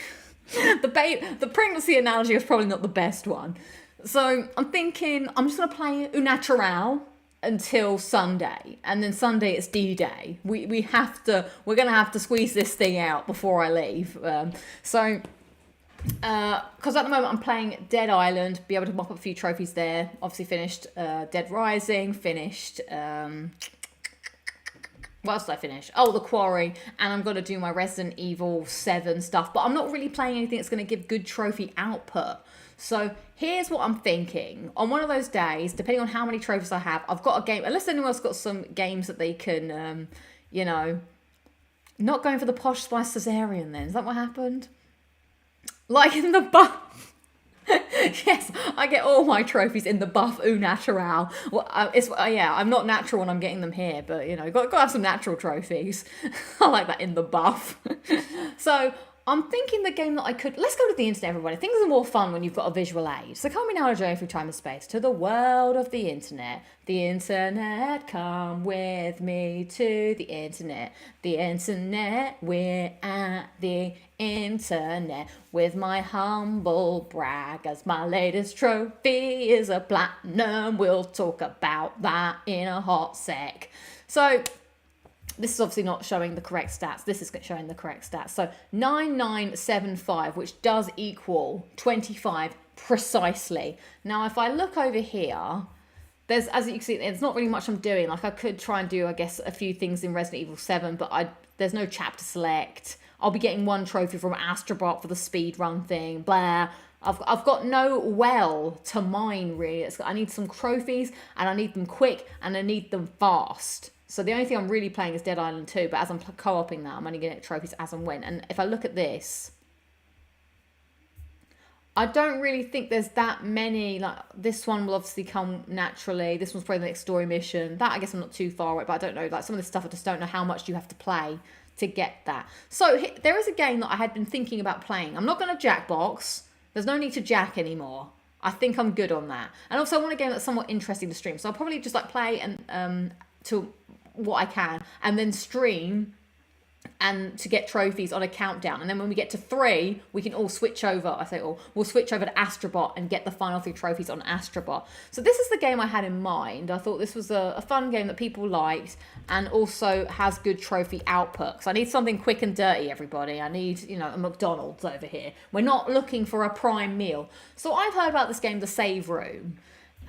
The pregnancy analogy was probably not the best one. So I'm thinking I'm just going to play au naturel until Sunday, and then Sunday it's D-Day. We're going to have to squeeze this thing out before I leave. Because at the moment I'm playing Dead Island, be able to mop up a few trophies there. Obviously finished Dead Rising, finished what else did I finish? Oh, the Quarry, and I'm going to do my Resident Evil 7 stuff, but I'm not really playing anything that's going to give good trophy output. So here's what I'm thinking. On one of those days, depending on how many trophies I have, I've got a game, unless anyone else got some games that they can Not going for the posh spice cesarean then. Is that what happened? Like in the buff. Yes, I get all my trophies in the buff au natural. Well, yeah, I'm not natural when I'm getting them here, but you know, got to have some natural trophies. I like that in the buff. So I'm thinking the game that I could... Let's go to the internet, everybody. Things are more fun when you've got a visual aid. So come now on a journey through time and space to the world of the internet. The internet, come with me to the internet. The internet, we're at the internet. With my humble brag, as my latest trophy is a platinum. We'll talk about that in a hot sec. So... this is obviously not showing the correct stats. This is showing the correct stats. So 9975, which does equal 25 precisely. Now, if I look over here, there's, as you can see, there's not really much I'm doing. Like I could try and do, I guess, a few things in Resident Evil 7, but there's no chapter select. I'll be getting one trophy from Astro Bot for the speed run thing. Blah. I've got no well to mine, really. I need some trophies, and I need them quick, and I need them fast. So the only thing I'm really playing is Dead Island 2, but as I'm co-oping that, I'm only going to get trophies as and when. And if I look at this, I don't really think there's that many. Like this one will obviously come naturally. This one's probably the next story mission. That I guess I'm not too far away, but I don't know. Like some of this stuff, I just don't know how much you have to play to get that. So there is a game that I had been thinking about playing. I'm not going to jackbox. There's no need to jack anymore. I think I'm good on that. And also I want a game that's somewhat interesting to stream. So I'll probably just like play and to what I can and then stream and to get trophies on a countdown. And then when we get to 3, we can all switch over. I say all, we'll switch over to Astro Bot and get the final 3 trophies on Astro Bot. So this is the game I had in mind. I thought this was a fun game that people liked and also has good trophy output. So I need something quick and dirty, everybody. I need, you know, a McDonald's over here. We're not looking for a prime meal. So I've heard about this game, The Save Room.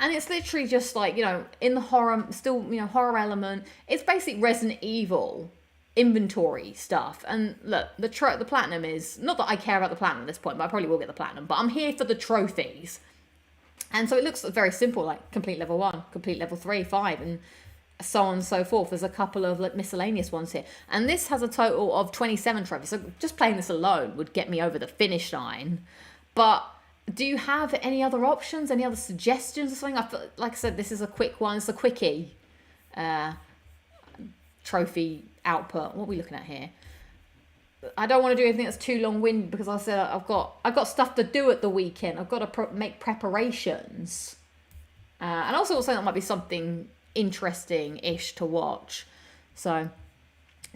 And it's literally just like, you know, in the horror, still, you know, horror element. It's basically Resident Evil inventory stuff. And look, the platinum is, not that I care about the platinum at this point, but I probably will get the platinum. But I'm here for the trophies. And so it looks very simple, like complete level 1, complete level 3, 5, and so on and so forth. There's a couple of like miscellaneous ones here. And this has a total of 27 trophies. So just playing this alone would get me over the finish line. But... do you have any other options, any other suggestions or something? Like I said, this is a quick one. It's a quickie trophy output. What are we looking at here? I don't want to do anything that's too long-winded because I said I've got stuff to do at the weekend. I've got to make preparations. And also something that might be something interesting-ish to watch. So,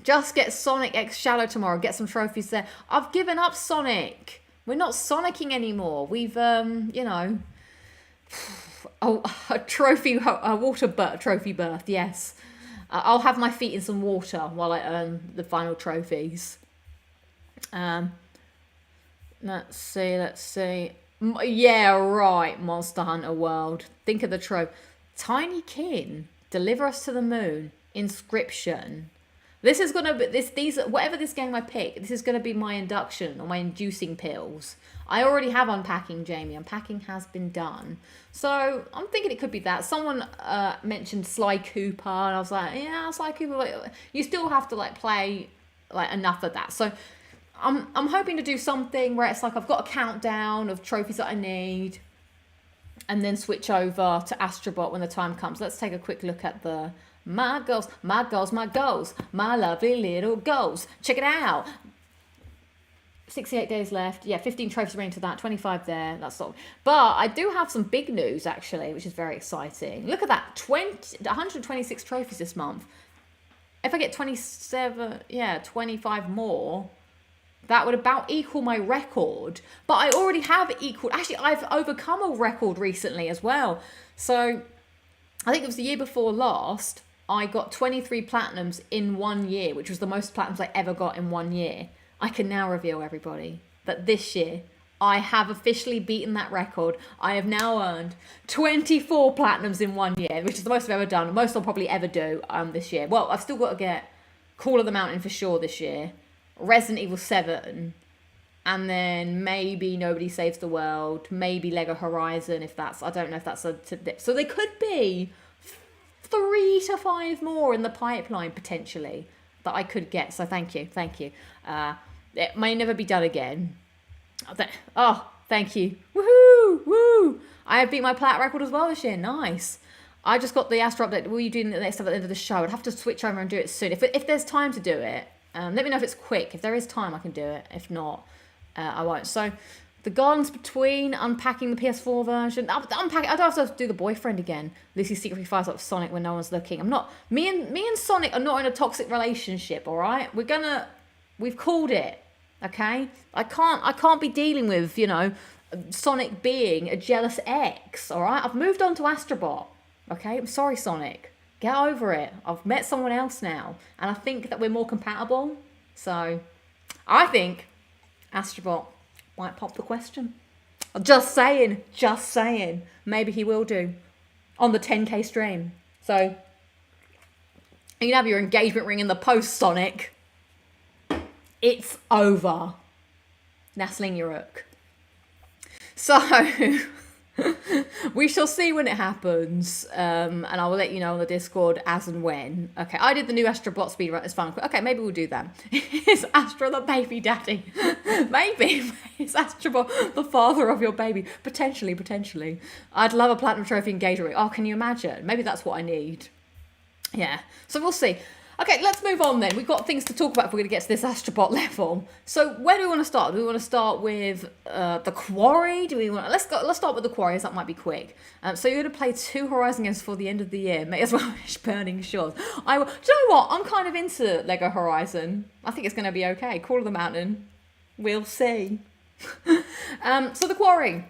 just get Sonic X Shadow tomorrow. Get some trophies there. I've given up Sonic. We're not Sonicking anymore. We've, you know, a water trophy birth, yes. I'll have my feet in some water while I earn the final trophies. Let's see. Yeah, right, Monster Hunter World. Think of the trope. Tiny Kin, deliver us to the moon. Inscription. This is going to be, whatever this game I pick, this is going to be my induction or my inducing pills. I already have Unpacking, Jamie. Unpacking has been done. So I'm thinking it could be that. Someone mentioned Sly Cooper, and I was like, yeah, Sly Cooper. Like, you still have to like play like enough of that. So I'm hoping to do something where it's like I've got a countdown of trophies that I need, and then switch over to Astro Bot when the time comes. Let's take a quick look at the... my goals, my lovely little goals. Check it out. 68 days left. Yeah, 15 trophies remaining to that, 25 there. That's all. But I do have some big news, actually, which is very exciting. Look at that. 126 trophies this month. If I get 25 more, that would about equal my record. But I already have equaled... actually, I've overcome a record recently as well. So, I think it was the year before last... I got 23 platinums in 1 year, which was the most platinums I ever got in 1 year. I can now reveal, everybody, that this year I have officially beaten that record. I have now earned 24 platinums in 1 year, which is the most I've ever done. Most I'll probably ever do this year. Well, I've still got to get Call of the Mountain for sure this year, Resident Evil 7, and then maybe Nobody Saves the World, maybe Lego Horizon, if that's... I don't know if that's a... so they could be... 3 to 5 more in the pipeline, potentially. that I could get. So thank you. It may never be done again. Oh, thank you. Woohoo! Woo! I beat my plat record as well this year. Nice. I just got the Astro update. Will you do the next stuff at the end of the show? I'd have to switch over and do it soon. If there's time to do it, let me know if it's quick. If there is time, I can do it. If not, I won't. So the gardens between unpacking the PS4 version. I don't have to do the boyfriend again. Lucy secretly fires up Sonic when no one's looking. I'm not. Me and Sonic are not in a toxic relationship. All right, we've called it. Okay, I can't be dealing with Sonic being a jealous ex. All right, I've moved on to Astro Bot. Okay, I'm sorry, Sonic. Get over it. I've met someone else now, and I think that we're more compatible. So, I think Astro Bot might pop the question. Just saying. Maybe he will do on the 10K stream. So, you can have your engagement ring in the post, Sonic. It's over. Now sling your hook. So, we shall see when it happens. And I will let you know on the Discord as and when. Okay, I did the new Astro Bot speedrun. It's fun. Okay, maybe we'll do that. Is Astro the baby daddy? Maybe. Is Astro Bot the father of your baby? Potentially. I'd love a platinum trophy engagement ring. Oh, can you imagine? Maybe that's what I need. Yeah. So we'll see. Okay, let's move on then. We've got things to talk about if we're going to get to this Astro Bot level. So where do we want to start? Do we want to start with the Quarry? Let's start with the Quarry, as that might be quick. So you're going to play 2 Horizon games before the end of the year. May as well finish Burning Shores. Do you know what? I'm kind of into Lego Horizon. I think it's going to be okay. Call of the Mountain. We'll see. So the Quarry,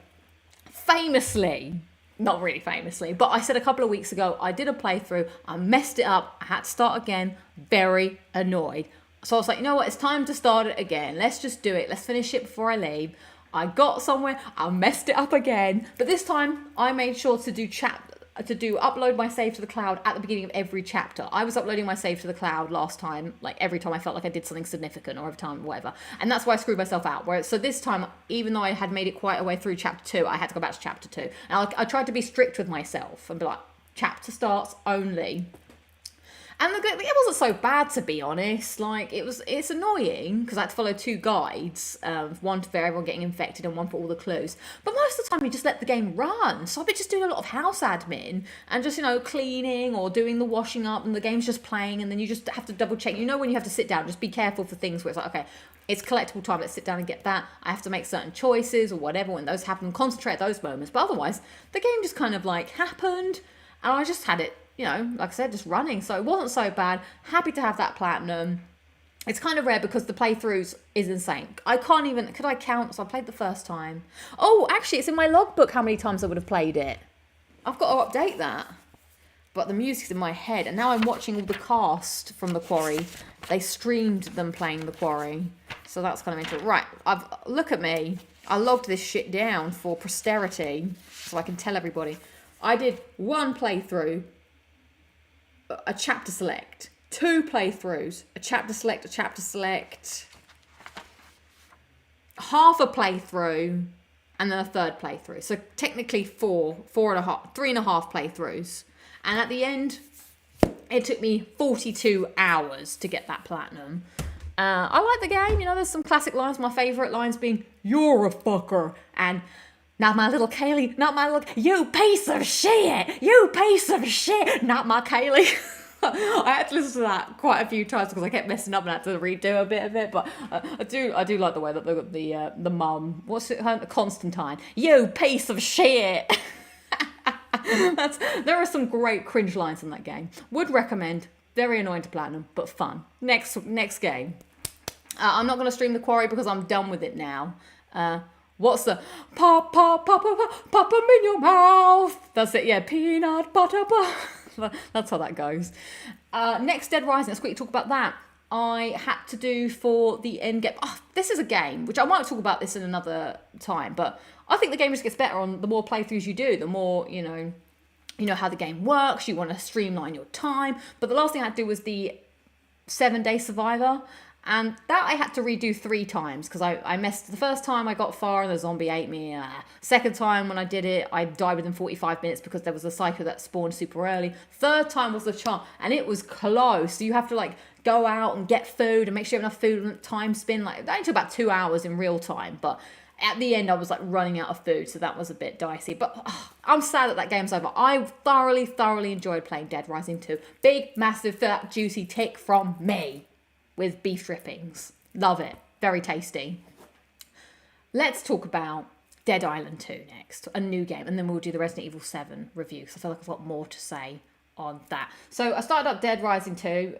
famously. Not really famously, but I said a couple of weeks ago, I did a playthrough, I messed it up, I had to start again, very annoyed. So I was like, you know what, it's time to start it again. Let's just do it. Let's finish it before I leave. I got somewhere, I messed it up again, but this time I made sure to upload my save to the cloud at the beginning of every chapter. I was uploading my save to the cloud last time, like every time I felt like I did something significant or every time, whatever. And that's why I screwed myself out. So this time, even though I had made it quite a way through chapter 2, I had to go back to chapter 2. And I tried to be strict with myself and be like, chapter starts only. And it wasn't so bad, to be honest. Like, it's annoying because I had to follow 2 guides, one for everyone getting infected and one for all the clues. But most of the time, you just let the game run. So I've been just doing a lot of house admin and just, cleaning or doing the washing up, and the game's just playing, and then you just have to double check. When you have to sit down, just be careful for things where it's like, okay, it's collectible time, let's sit down and get that. I have to make certain choices or whatever when those happen, concentrate at those moments. But otherwise, the game just kind of happened, and I just had it, like I said, just running. So it wasn't so bad. Happy to have that platinum. It's kind of rare because the playthroughs is insane. Could I count? So I played the first time. Oh, actually, it's in my logbook how many times I would have played it. I've got to update that. But the music's in my head. And now I'm watching all the cast from the Quarry. They streamed them playing the Quarry. So that's kind of interesting. Right, look at me. I logged this shit down for posterity so I can tell everybody. I did 1 playthrough, a chapter select, 2 playthroughs, a chapter select, half a playthrough, and then a 3rd playthrough. So technically 3.5 playthroughs. And at the end, it took me 42 hours to get that platinum. I like the game. There's some classic lines. My favourite lines being, "You're a fucker," and "Not my little Kaylee, not my little, you piece of shit, not my Kaylee." I had to listen to that quite a few times because I kept messing up and had to redo a bit of it. But I do like the way that the mum, Constantine, "You piece of shit." There are some great cringe lines in that game. Would recommend. Very annoying to platinum, but fun. Next game. I'm not going to stream the Quarry because I'm done with it now. What's the pop them in your mouth? That's it, yeah. Peanut butter. That's how that goes. Next, Dead Rising. Let's quickly talk about that. I had to do for the end game. Oh, this is a game which I might talk about this in another time, but I think the game just gets better on the more playthroughs you do. The more you know how the game works. You want to streamline your time. But the last thing I had to do was the 7-day survivor. And that I had to redo 3 times because I messed. The first time I got far and the zombie ate me. Second time when I did it, I died within 45 minutes because there was a psycho that spawned super early. Third time was the charm, and it was close. So you have to go out and get food and make sure you have enough food and time spin. Like, that only took about 2 hours in real time, but at the end I was like running out of food, so that was a bit dicey. But I'm sad that game's over. I thoroughly enjoyed playing Dead Rising 2. Big, massive, fat, juicy tick from me with beef drippings. Love it. Very tasty. Let's talk about Dead Island 2 next, a new game, and then we'll do the Resident Evil 7 review, because I feel like I've got more to say on that. So I started up Dead Island 2.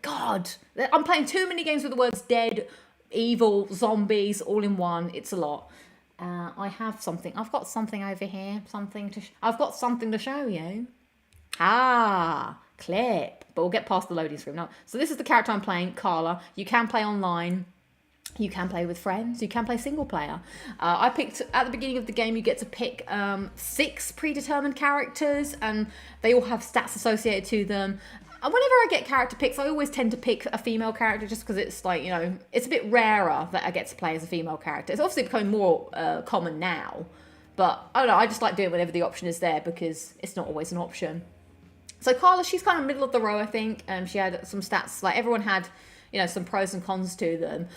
God, I'm playing too many games with the words dead, evil, zombies, all in one. It's a lot. I've got something over here. I've got something to show you. Clip. But we'll get past the loading screen now. So this is the character I'm playing, Carla. You can play online. You can play with friends. You can play single player. I picked, at the beginning of the game, you get to pick 6 predetermined characters, and they all have stats associated to them. And whenever I get character picks, I always tend to pick a female character, just because it's like, it's a bit rarer that I get to play as a female character. It's obviously becoming more common now, but I don't know, I just like doing it whenever the option is there, because it's not always an option. So Carla, she's kind of middle of the row, I think. She had some stats, like everyone had, some pros and cons to them.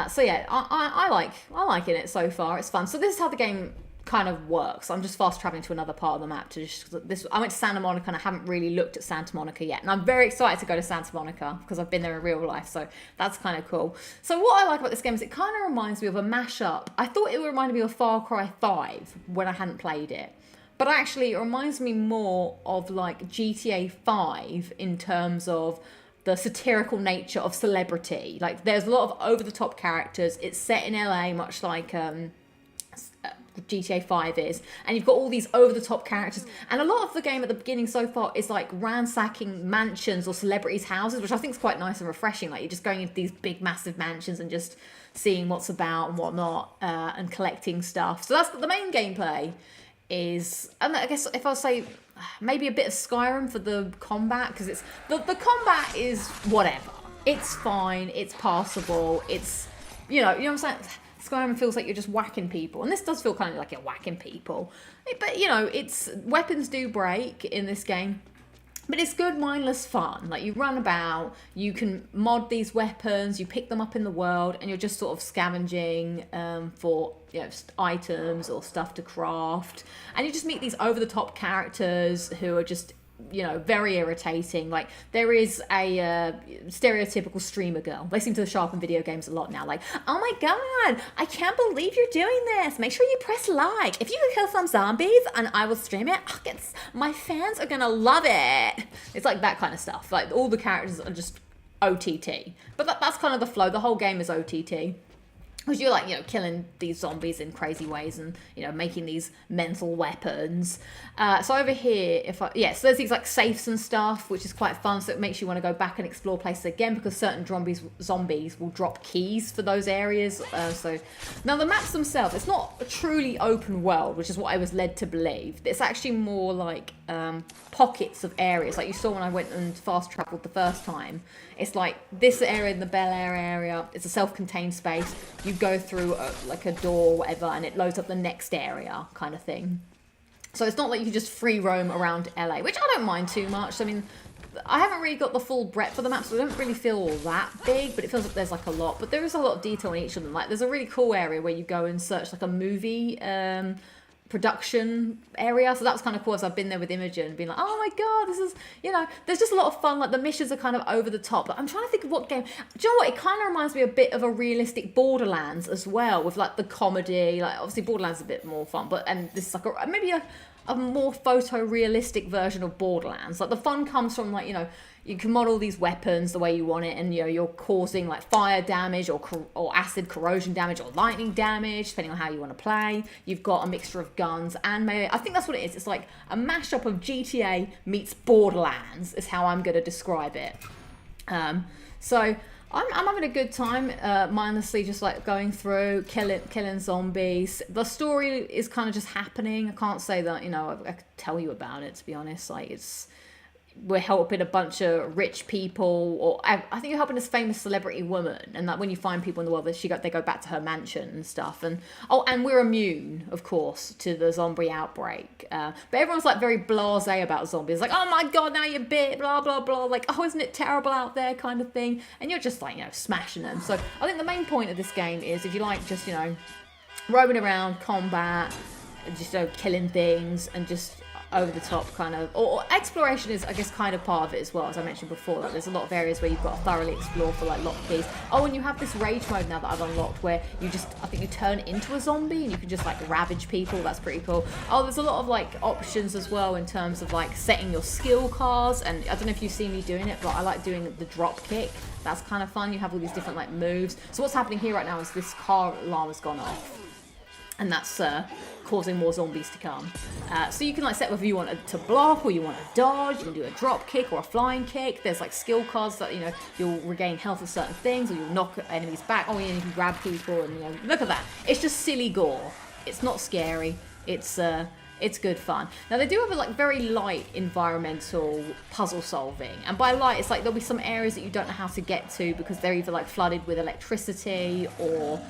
So yeah, I like it so far. It's fun. So this is how the game kind of works. I'm just fast traveling to another part of the map I went to Santa Monica, and I haven't really looked at Santa Monica yet, and I'm very excited to go to Santa Monica because I've been there in real life, so that's kind of cool. So what I like about this game is it kind of reminds me of a mashup. I thought it would remind me of Far Cry 5 when I hadn't played it, but actually it reminds me more of like GTA 5 in terms of the satirical nature of celebrity. Like, there's a lot of over-the-top characters. It's set in LA, much like GTA 5 is, and you've got all these over-the-top characters, and a lot of the game at the beginning so far is like ransacking mansions or celebrities' houses, which I think is quite nice and refreshing. Like, you're just going into these big massive mansions and just seeing what's about and whatnot, and collecting stuff. So that's the main gameplay is, and I guess if I say maybe a bit of Skyrim for the combat, because it's the combat is whatever, it's fine, it's passable, it's you know what I'm saying. Skyrim feels like you're just whacking people, and this does feel kind of like you're whacking people, but it's weapons do break in this game, but it's good mindless fun. Like, you run about, you can mod these weapons, you pick them up in the world, and you're just sort of scavenging for items or stuff to craft, and you just meet these over the top characters who are just very irritating. Like, there is a stereotypical streamer girl. They seem to show up in video games a lot now. Like, oh my god, I can't believe you're doing this. Make sure you press like. If you can kill some zombies and I will stream it, my fans are gonna love it. It's like that kind of stuff. Like, all the characters are just OTT. But that's kind of the flow. The whole game is OTT. Because you're like, killing these zombies in crazy ways and, making these mental weapons. So over here, so there's these like safes and stuff, which is quite fun. So it makes you want to go back and explore places again, because certain zombies will drop keys for those areas. So now the maps themselves, it's not a truly open world, which is what I was led to believe. It's actually more like pockets of areas. Like you saw when I went and fast traveled the first time. It's like this area in the Bel Air area. It's a self-contained space. You go through like a door or whatever, and it loads up the next area kind of thing. So it's not like you can just free roam around LA, which I don't mind too much. I mean, I haven't really got the full breadth of the map, so I don't really feel all that big, but it feels like there's like a lot. But there is a lot of detail in each of them. Like, there's a really cool area where you go and search like a movie production area, so that was kind of cool. As I've been there with Imogen, being like, oh my god, this is, there's just a lot of fun. Like, the missions are kind of over the top, but I'm trying to think of what game. Do you know what, it kind of reminds me a bit of a realistic Borderlands as well, with like the comedy. Like, obviously Borderlands is a bit more fun, and this is like maybe a more photorealistic version of Borderlands. Like, the fun comes from like, you can model these weapons the way you want it, and you're causing like fire damage or acid corrosion damage or lightning damage, depending on how you want to play. You've got a mixture of guns and melee. I think that's what it is. It's like a mashup of GTA meets Borderlands is how I'm going to describe it. So I'm having a good time, mindlessly just like going through, killing zombies. The story is kind of just happening. I can't say that, I could tell you about it, to be honest. Like, we're helping a bunch of rich people, or I think you're helping this famous celebrity woman, and that when you find people in the world, they go back to her mansion and stuff, and we're immune, of course, to the zombie outbreak, but everyone's like very blasé about zombies, like, oh my god, now you're bit, blah blah blah, like, oh, isn't it terrible out there, kind of thing, and you're just like, smashing them. So I think the main point of this game is, if you like just roaming around, combat, just killing things, and just over the top kind of, or exploration is, I guess, kind of part of it as well, as I mentioned before. Like, there's a lot of areas where you've got to thoroughly explore for like lock keys. Oh, and you have this rage mode now that I've unlocked, where I think you turn into a zombie and you can just like ravage people. That's pretty cool. Oh, there's a lot of like options as well in terms of like setting your skill cards, and I don't know if you've seen me doing it, but I like doing the drop kick. That's kind of fun. You have all these different like moves. So what's happening here right now is this car alarm has gone off, and that's causing more zombies to come. So you can like set whether you want to block or you want to dodge. You can do a drop kick or a flying kick. There's like skill cards that you'll regain health of certain things, or you'll knock enemies back. Oh yeah, you can grab people, and look at that. It's just silly gore. It's not scary. It's good fun. Now they do have a like very light environmental puzzle solving, and by light it's like there'll be some areas that you don't know how to get to because they're either like flooded with electricity, or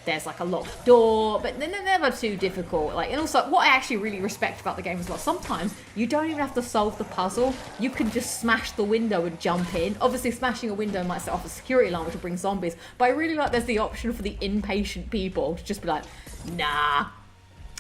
there's like a locked door, but they're never too difficult. Like, and also what I actually really respect about the game as well, sometimes you don't even have to solve the puzzle. You can just smash the window and jump in. Obviously smashing a window might set off a security alarm, which will bring zombies, but I really like there's the option for the impatient people to just be like, nah,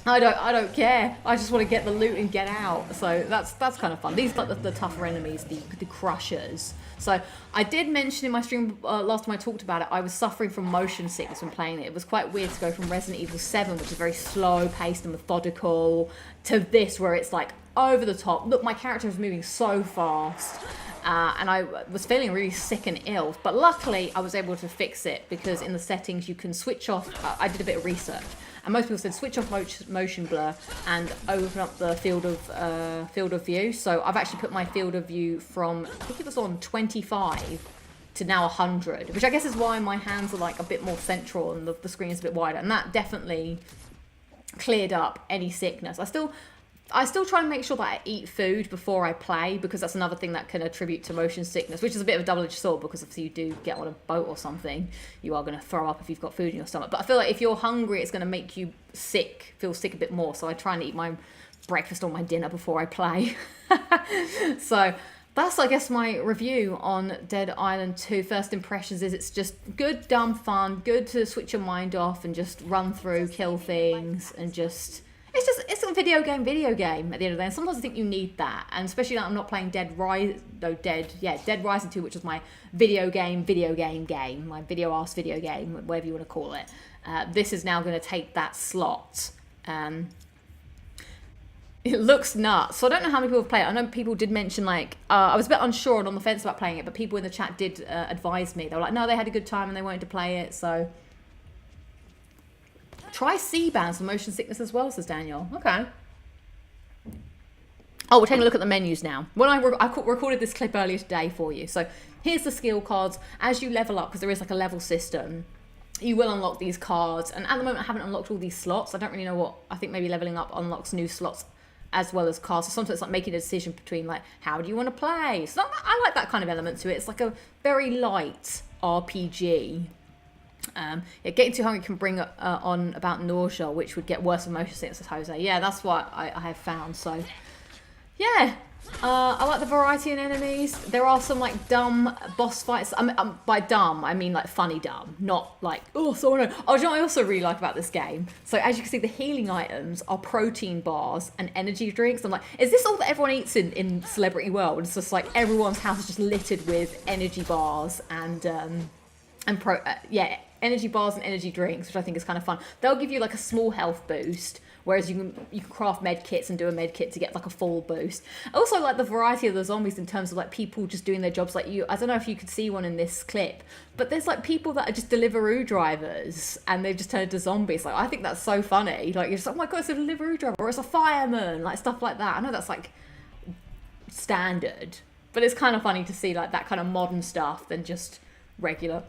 I don't care. I just want to get the loot and get out. So that's kind of fun. These are like the tougher enemies, the crushers. So I did mention in my stream last time I talked about it, I was suffering from motion sickness when playing it. It was quite weird to go from Resident Evil 7, which is very slow paced and methodical, to this where it's like over the top. Look, my character is moving so fast. And I was feeling really sick and ill, but luckily I was able to fix it because in the settings you can switch off. I did a bit of research, and most people said switch off motion blur and open up the field of view. So I've actually put my field of view from, I think it was on 25 to now 100, which I guess is why my hands are like a bit more central and the screen is a bit wider, and that definitely cleared up any sickness. I still try and make sure that I eat food before I play, because that's another thing that can attribute to motion sickness, which is a bit of a double-edged sword, because if you do get on a boat or something, you are going to throw up if you've got food in your stomach. But I feel like if you're hungry, it's going to make you feel sick a bit more. So I try and eat my breakfast or my dinner before I play. So that's, I guess, my review on Dead Island 2. First impressions is it's just good, dumb fun, good to switch your mind off and just run through, kill things, and just... It's a video game at the end of the day, and sometimes I think you need that, and especially like I'm not playing Dead Rising 2, which was my video game, my video-ass video game, whatever you want to call it. This is now going to take that slot. It looks nuts, so I don't know how many people have played it. I know people did mention, like, I was a bit unsure and on the fence about playing it, but people in the chat did advise me. They were like, no, they had a good time and they wanted to play it, so... Try C-bands for motion sickness as well, says Daniel. Okay. Oh, we're taking a look at the menus now. When I recorded this clip earlier today for you. So here's the skill cards. As you level up, because there is like a level system, you will unlock these cards. And at the moment, I haven't unlocked all these slots. I don't really know what... I think maybe leveling up unlocks new slots as well as cards. So sometimes it's like making a decision between, like, how do you want to play? So I like that kind of element to it. It's like a very light RPG. Getting too hungry can bring on about nausea, which would get worse with motion sickness, Jose. Yeah, that's what I have found. So, yeah, I like the variety in enemies. There are some like dumb boss fights. By dumb, I mean like funny dumb, not like so no. Oh, do you know what I also really like about this game? So as you can see, the healing items are protein bars and energy drinks. I'm like, is this all that everyone eats in Celebrity World? It's just like everyone's house is just littered with energy bars and energy bars and energy drinks, which I think is kind of fun. They'll give you like a small health boost, whereas you can craft med kits and do a med kit to get like a full boost. I also like the variety of the zombies in terms of like people just doing their jobs. Like I don't know if you could see one in this clip, but there's like people that are just Deliveroo drivers and they've just turned into zombies. Like I think that's so funny. Like you're just like, oh my god, it's a Deliveroo driver, or it's a fireman, like stuff like that. I know that's like standard, but it's kind of funny to see like that kind of modern stuff than just regular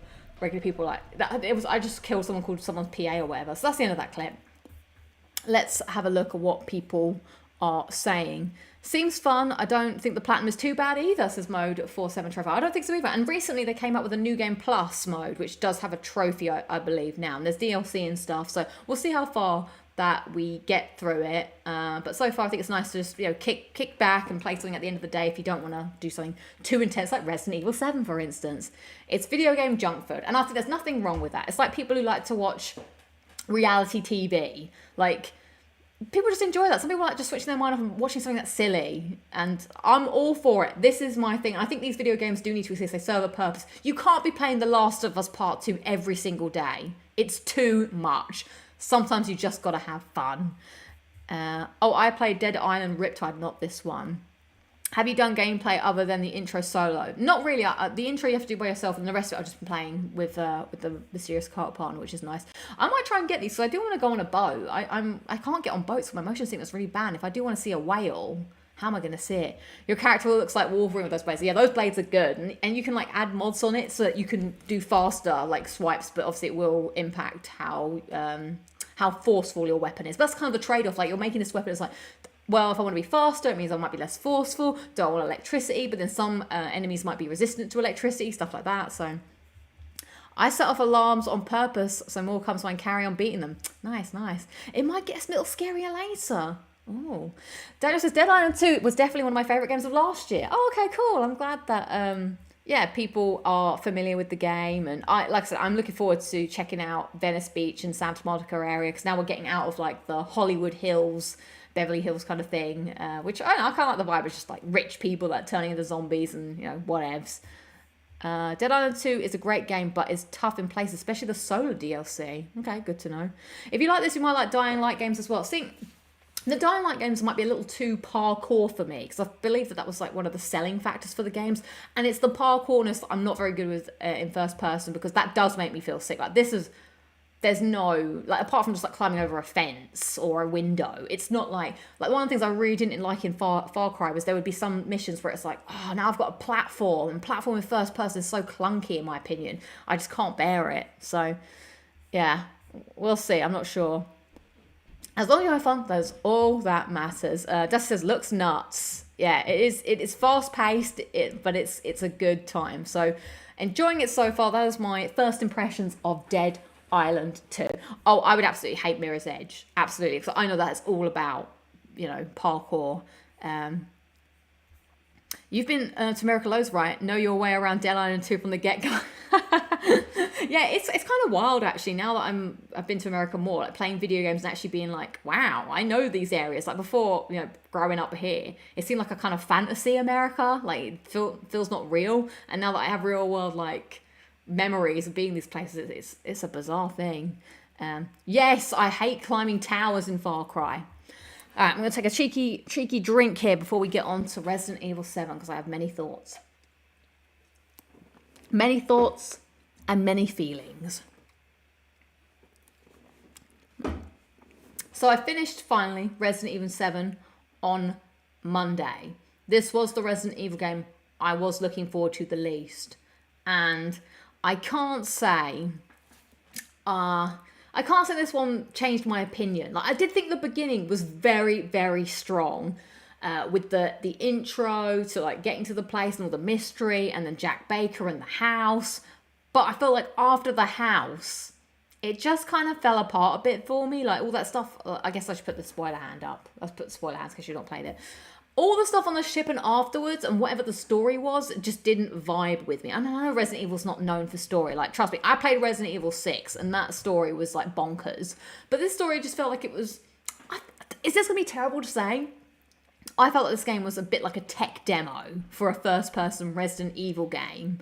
people like that. I just killed someone called someone's PA or whatever. So that's the end of that clip. Let's have a look at what people are saying. Seems fun. I don't think the platinum is too bad either, says Mode 47 Trevor. I don't think so either. And recently they came up with a New Game Plus mode, which does have a trophy, I believe, now. And there's DLC and stuff. So we'll see how far that we get through it. But so far I think it's nice to just, kick back and play something at the end of the day if you don't want to do something too intense like Resident Evil 7, for instance. It's video game junk food. And I think there's nothing wrong with that. It's like people who like to watch reality TV. Like, people just enjoy that. Some people like just switching their mind off and watching something that's silly. And I'm all for it. This is my thing. I think these video games do need to exist. They serve a purpose. You can't be playing The Last of Us Part 2 every single day. It's too much. Sometimes you just got to have fun. I played Dead Island Riptide, not this one. Have you done gameplay other than the intro solo? Not really. The intro you have to do by yourself, and the rest of it I've just been playing with the mysterious cart partner, which is nice. I might try and get these, because I do want to go on a boat. I can't get on boats, so my motion sickness really bad. If I do want to see a whale, how am I going to see it? Your character looks like Wolverine with those blades. Yeah, those blades are good. And you can like add mods on it so that you can do faster like swipes, but obviously it will impact how forceful your weapon is. But that's kind of the trade-off. Like, you're making this weapon, it's like, well, if I want to be faster, it means I might be less forceful. Do I want electricity? But then some enemies might be resistant to electricity, stuff like that. So I set off alarms on purpose so more comes so I can carry on beating them. Nice, nice. It might get a little scarier later. Oh, Daniel says Dead Island 2 was definitely one of my favourite games of last year. Oh, okay, cool. I'm glad that people are familiar with the game, and like I said, I'm looking forward to checking out Venice Beach and Santa Monica area, because now we're getting out of like the Hollywood Hills, Beverly Hills kind of thing, which I kind of like the vibe. It's just like rich people that are turning into zombies and whatevs. Dead Island 2 is a great game, but is tough in places, especially the solo DLC. Okay, good to know. If you like this, you might like Dying Light games as well. See, the Dying Light games might be a little too parkour for me, because I believe that was like one of the selling factors for the games, and it's the parkourness that I'm not very good with in first person, because that does make me feel sick. Like, there's no, like, apart from just like climbing over a fence or a window, it's not like one of the things I really didn't like in Far Cry was there would be some missions where it's like, oh, now I've got a platform, and platform in first person is so clunky in my opinion. I just can't bear it. So yeah, we'll see. I'm not sure. As long as you have fun, that's all that matters. Dusty says, looks nuts. Yeah, it is fast paced, but it's a good time. So enjoying it so far. That is my first impressions of Dead Island 2. Oh, I would absolutely hate Mirror's Edge. Absolutely. Because I know that it's all about, parkour. You've been to Miracle Lowe's, right? Know your way around Dead Island 2 from the get-go. Yeah, it's kind of wild actually. Now that I've been to America more, like playing video games and actually being like, wow, I know these areas. Like before, growing up here, it seemed like a kind of fantasy America. Like it feels not real. And now that I have real world like memories of being these places, it's a bizarre thing. Yes, I hate climbing towers in Far Cry. All right, I'm going to take a cheeky drink here before we get on to Resident Evil 7, because I have many thoughts. Many thoughts and many feelings. So I finished finally Resident Evil 7 on Monday. This was the Resident Evil game I was looking forward to the least. And I can't say this one changed my opinion. Like, I did think the beginning was very, very strong, with the intro to like getting to the place and all the mystery, and then Jack Baker and the house. But I felt like after the house, it just kind of fell apart a bit for me. Like all that stuff. I guess I should put the spoiler hand up. Let's put the spoiler hands because you've not played it. All the stuff on the ship and afterwards, and whatever the story was, just didn't vibe with me. I know Resident Evil's not known for story. Like, trust me, I played Resident Evil 6, and that story was, like, bonkers. But this story just felt like it was... Is this going to be terrible to say? I felt like this game was a bit like a tech demo for a first-person Resident Evil game.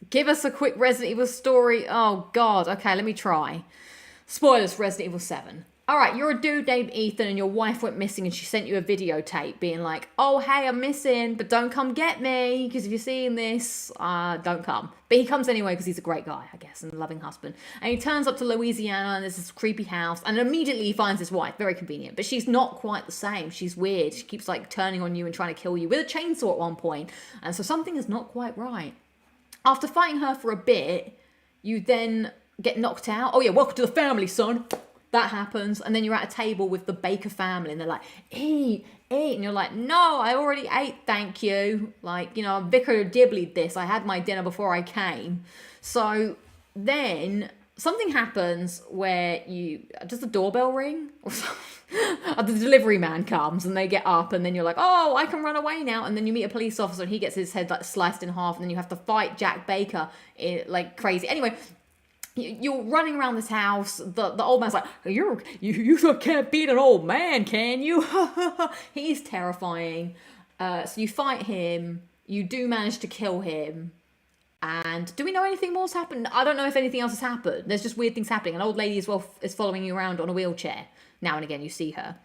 Give us a quick Resident Evil story. Oh, God. Okay, let me try. Spoilers for Resident Evil 7. All right, you're a dude named Ethan and your wife went missing and she sent you a videotape being like, oh, hey, I'm missing, but don't come get me because if you're seeing this, don't come. But he comes anyway because he's a great guy, I guess, and a loving husband. And he turns up to Louisiana and there's this creepy house and immediately he finds his wife. Very convenient. But she's not quite the same. She's weird. She keeps like turning on you and trying to kill you with a chainsaw at one point. And so something is not quite right. After fighting her for a bit, you then get knocked out. Oh yeah, welcome to the family, son. That happens, and then you're at a table with the Baker family, and they're like, eat, and you're like, no, I already ate, thank you. Like, you know, Vicar dibblied this. I had my dinner before I came. So then something happens where does the doorbell ring? Or the delivery man comes, and they get up, and then you're like, oh, I can run away now. And then you meet a police officer, and he gets his head like sliced in half, and then you have to fight Jack Baker like crazy. Anyway, you're running around this house. The old man's like, you can't beat an old man, can you? He's terrifying. So you fight him. You do manage to kill him. And do we know anything more's happened? I don't know if anything else has happened. There's just weird things happening. An old lady as well is following you around on a wheelchair. Now and again, you see her.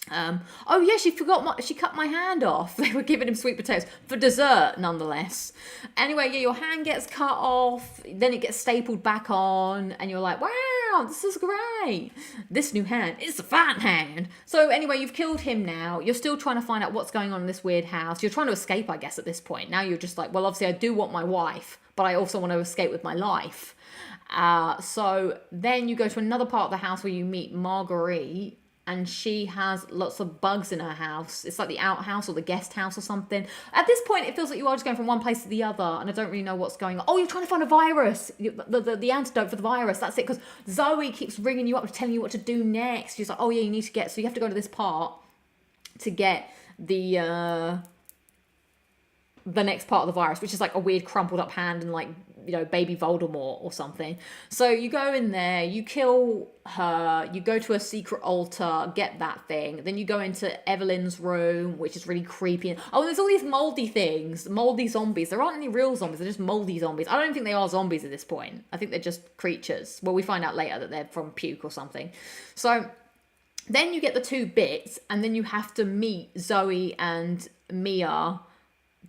Oh yeah, she cut my hand off. They were giving him sweet potatoes for dessert, nonetheless. Anyway, yeah, your hand gets cut off, then it gets stapled back on, and you're like, wow, this is great. This new hand is a fine hand. So anyway, you've killed him now. You're still trying to find out what's going on in this weird house. You're trying to escape, I guess, at this point. Now you're just like, well, obviously I do want my wife, but I also want to escape with my life. So then you go to another part of the house where you meet Marguerite, and she has lots of bugs in her house. It's like the outhouse or the guest house or something. At this point, it feels like you are just going from one place to the other, and I don't really know what's going on. Oh, you're trying to find a virus. The antidote for the virus. That's it, because Zoe keeps ringing you up, telling you what to do next. She's like, oh yeah, you need to get... So you have to go to this part to get the next part of the virus, which is like a weird crumpled up hand and like, you know, baby Voldemort or something. So you go in there, you kill her, you go to a secret altar, get that thing. Then you go into Evelyn's room, which is really creepy. Oh, and there's all these moldy things, moldy zombies. There aren't any real zombies, they're just moldy zombies. I don't even think they are zombies at this point. I think they're just creatures. Well, we find out later that they're from puke or something. So then you get the two bits, and then you have to meet Zoe and Mia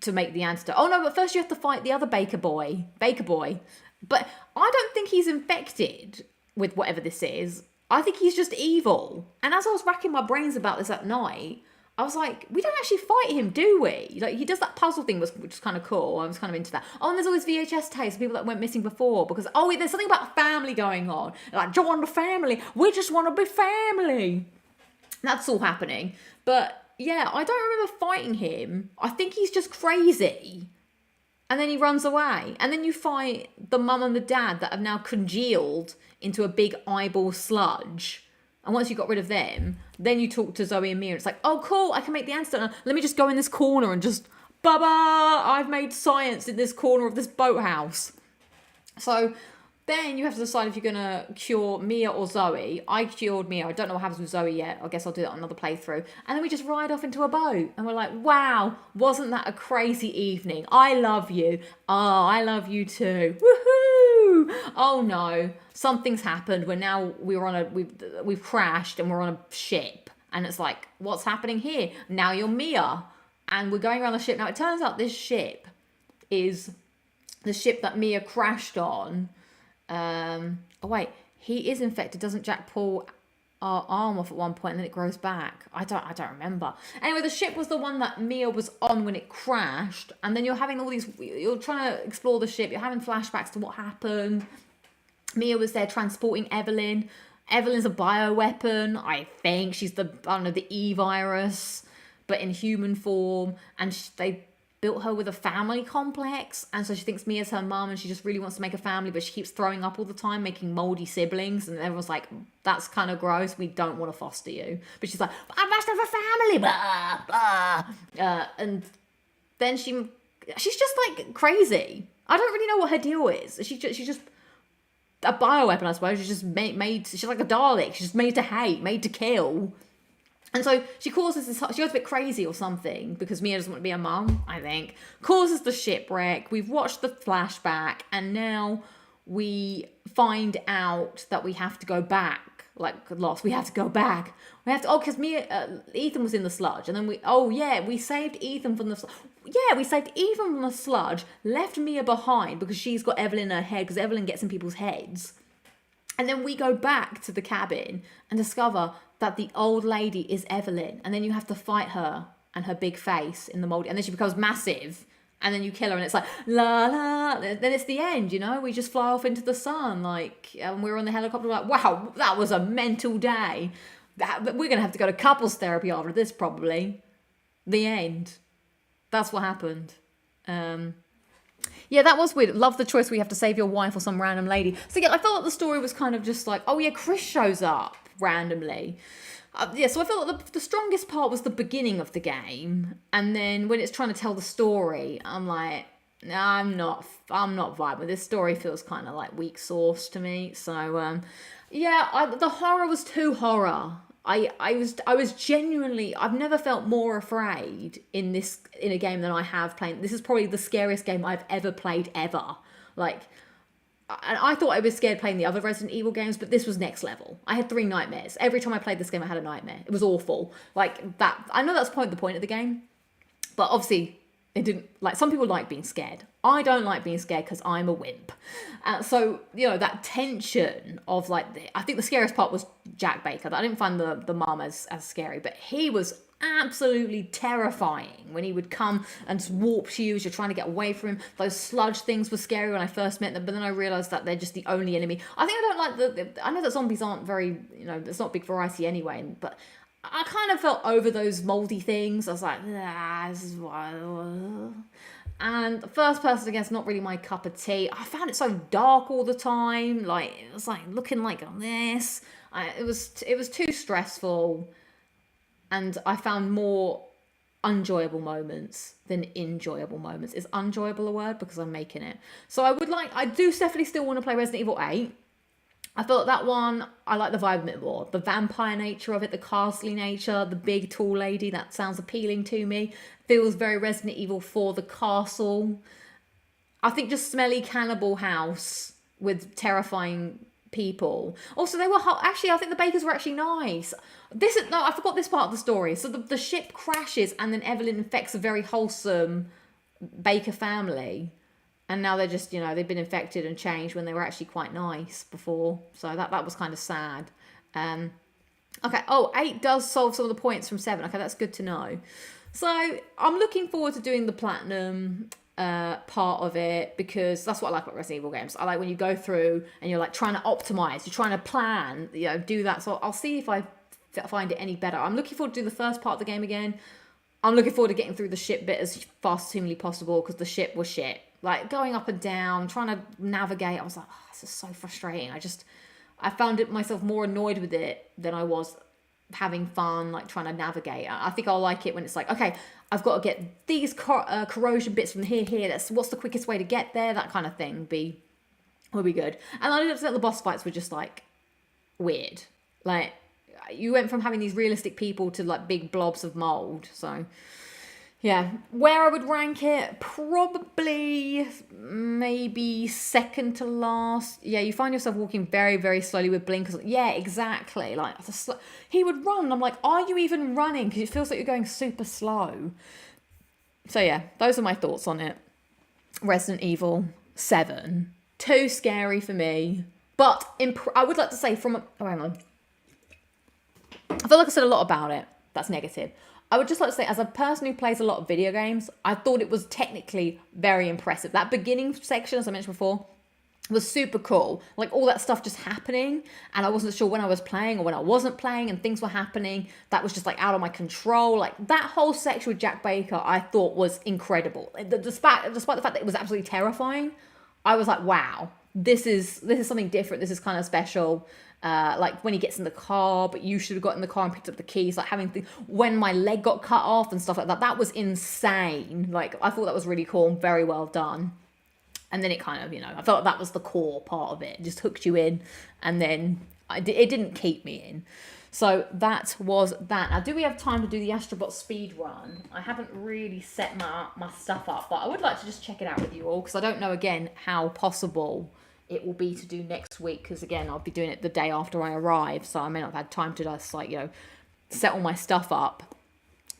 to make the antidote. Oh no, but first you have to fight the other Baker boy. But I don't think he's infected with whatever this is. I think he's just evil. And as I was racking my brains about this at night, I was like, we don't actually fight him, do we? Like, he does that puzzle thing, which is kind of cool. I was kind of into that. Oh, and there's all these VHS tapes of people that went missing before because, oh, there's something about family going on. Like, join the family. We just want to be family. That's all happening. But yeah, I don't remember fighting him. I think he's just crazy. And then he runs away. And then you fight the mum and the dad that have now congealed into a big eyeball sludge. And once you got rid of them, then you talk to Zoe and Mia. It's like, oh, cool, I can make the antidote now. Let me just go in this corner and just, ba-ba, I've made science in this corner of this boathouse. So then you have to decide if you're going to cure Mia or Zoe. I cured Mia. I don't know what happens with Zoe yet. I guess I'll do that on another playthrough. And then we just ride off into a boat. And we're like, wow, wasn't that a crazy evening? I love you. Oh, I love you too. Woohoo! Oh no, something's happened. We've crashed and we're on a ship. And it's like, what's happening here? Now you're Mia. And we're going around the ship. Now it turns out this ship is the ship that Mia crashed on. Oh wait, he is infected. Doesn't Jack pull our arm off at one point and then it grows back? I don't remember. Anyway, the ship was the one that Mia was on when it crashed, and then you're trying to explore the ship, you're having flashbacks to what happened. Mia was there transporting Evelyn. Evelyn's a bioweapon, I think. She's the E-virus, but in human form, and they built her with a family complex, and so she thinks Mia's her mum and she just really wants to make a family, but she keeps throwing up all the time, making moldy siblings, and everyone's like, that's kind of gross, we don't want to foster you. But she's like, I must have a family, blah, blah. And then she's just like crazy. I don't really know what her deal is. She's just a bioweapon, I suppose. She's just made she's like a Dalek. She's just made to hate, made to kill. And so she causes this, she goes a bit crazy or something because Mia doesn't want to be a mum, I think. Causes the shipwreck. We've watched the flashback and now we find out that we have to go back. Like Lost, we have to go back. Because Ethan was in the sludge. And then we saved Ethan from the sludge. Yeah, we saved Ethan from the sludge, left Mia behind because she's got Evelyn in her head because Evelyn gets in people's heads. And then we go back to the cabin and discover that the old lady is Evelyn. And then you have to fight her and her big face in the mold. And then she becomes massive And then you kill her and it's like, la la. Then it's the end, you know? We just fly off into the sun. Like, and we're on the helicopter like, wow, that was a mental day. We're going to have to go to couples therapy after this, probably. The end. That's what happened. Yeah, that was weird. Love the choice where you have to save your wife or some random lady. So yeah, I felt like the story was kind of just like, oh yeah, Chris shows up randomly. So I felt like the strongest part was the beginning of the game, and then when it's trying to tell the story, I'm like, nah, I'm not vibing with this. Story feels kind of like weak sauce to me. So yeah, the horror was too horror. I was genuinely, I've never felt more afraid in a game than I have playing. This is probably the scariest game I've ever played ever. Like, and I thought I was scared playing the other Resident Evil games, but this was next level. I had 3 nightmares. Every time I played this game, I had a nightmare. It was awful. Like that. I know that's the point of the game, but obviously it didn't. Like, some people like being scared. I don't like being scared because I'm a wimp. So you know, that tension of like, I think the scariest part was Jack Baker. I didn't find the mum as scary, but he was absolutely terrifying when he would come and warp to you as you're trying to get away from him. Those sludge things were scary when I first met them, but then I realized that they're just the only enemy. I think I don't like I know that zombies aren't very, you know, there's not a big variety anyway, but I kind of felt over those moldy things. I was like, this is wild. And first person against, not really my cup of tea. I found it so dark all the time. Like, it was like looking like this. It was too stressful. And I found more enjoyable moments than enjoyable moments. Is enjoyable a word? Because I'm making it. So I do definitely still want to play Resident Evil 8. I felt that one, I like the vibe a bit more. The vampire nature of it, the castle nature, the big tall lady, that sounds appealing to me. Feels very Resident Evil 4, the castle. I think just smelly cannibal house with terrifying people. Also, they were actually, I think the bakers were actually nice. I forgot this part of the story. So the ship crashes and then Evelyn infects a very wholesome baker family. And now they're just, you know, they've been infected and changed when they were actually quite nice before. So that was kind of sad. Okay. Oh, 8 does solve some of the points from 7. Okay, that's good to know. So I'm looking forward to doing the platinum part of it, because that's what I like about Resident Evil games. I like when you go through and you're like trying to optimize, you're trying to plan, you know, do that. So I'll see if I find it any better. I'm looking forward to do the first part of the game again. I'm looking forward to getting through the ship bit as fast as humanly possible, because the ship was shit. Like, going up and down, trying to navigate, I was like, oh, this is so frustrating. I found myself more annoyed with it than I was having fun, like trying to navigate. I think I'll like it when it's like, okay, I've got to get these corrosion bits from here. What's the quickest way to get there? That kind of thing will be good. And I didn't think the boss fights were just like weird. Like, you went from having these realistic people to like big blobs of mold. So yeah, where I would rank it, probably maybe second to last. Yeah, you find yourself walking very, very slowly with blinkers. Yeah, exactly. Like, he would run, and I'm like, are you even running? Because it feels like you're going super slow. So yeah, those are my thoughts on it. Resident Evil 7. Too scary for me. But I would like to say hang on. I feel like I said a lot about it. That's negative. I would just like to say, as a person who plays a lot of video games, I thought it was technically very impressive. That beginning section, as I mentioned before, was super cool. Like, all that stuff just happening, and I wasn't sure when I was playing or when I wasn't playing, and things were happening that was just like out of my control. Like, that whole section with Jack Baker, I thought was incredible. Despite the fact that it was absolutely terrifying, I was like, wow, this is something different. This is kind of special. Like when he gets in the car, but you should have got in the car and picked up the keys, like when my leg got cut off and stuff like that. That was insane. Like, I thought that was really cool and very well done. And then it kind of, you know, I felt that was the core part of it. It just hooked you in, and then it didn't keep me in. So that was that. Now, do we have time to do the Astro Bot speed run? I haven't really set my stuff up, but I would like to just check it out with you all, because I don't know, again, how possible it will be to do next week, because again, I'll be doing it the day after I arrive, so I may not have had time to just, like, you know, set all my stuff up.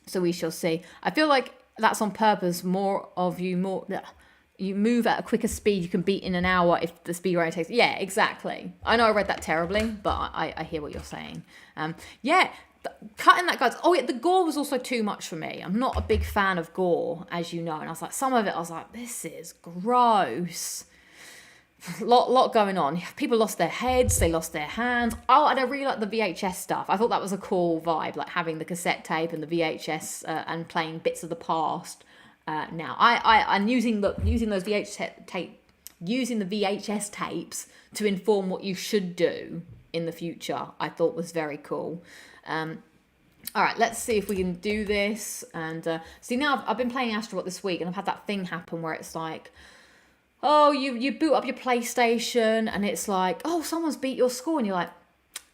So we shall see. I feel like that's on purpose. You move at a quicker speed, you can beat in an hour if the speed run takes. Yeah, exactly. I know I read that terribly, but I hear what you're saying. Yeah, cutting that, guys. Oh yeah, the gore was also too much for me. I'm not a big fan of gore, as you know. And I was like, some of it, I was like, this is gross. Lot going on. People lost their heads, they lost their hands. Oh, and I really like the VHS stuff. I thought that was a cool vibe, like having the cassette tape and the VHS and playing bits of the past. Now, I'm using those VHS tape, using the VHS tapes to inform what you should do in the future. I thought was very cool. All right, let's see if we can do this. And see, now I've been playing Astro Bot this week, and I've had that thing happen where it's like, oh, you boot up your PlayStation, and it's like, oh, someone's beat your score, and you're like,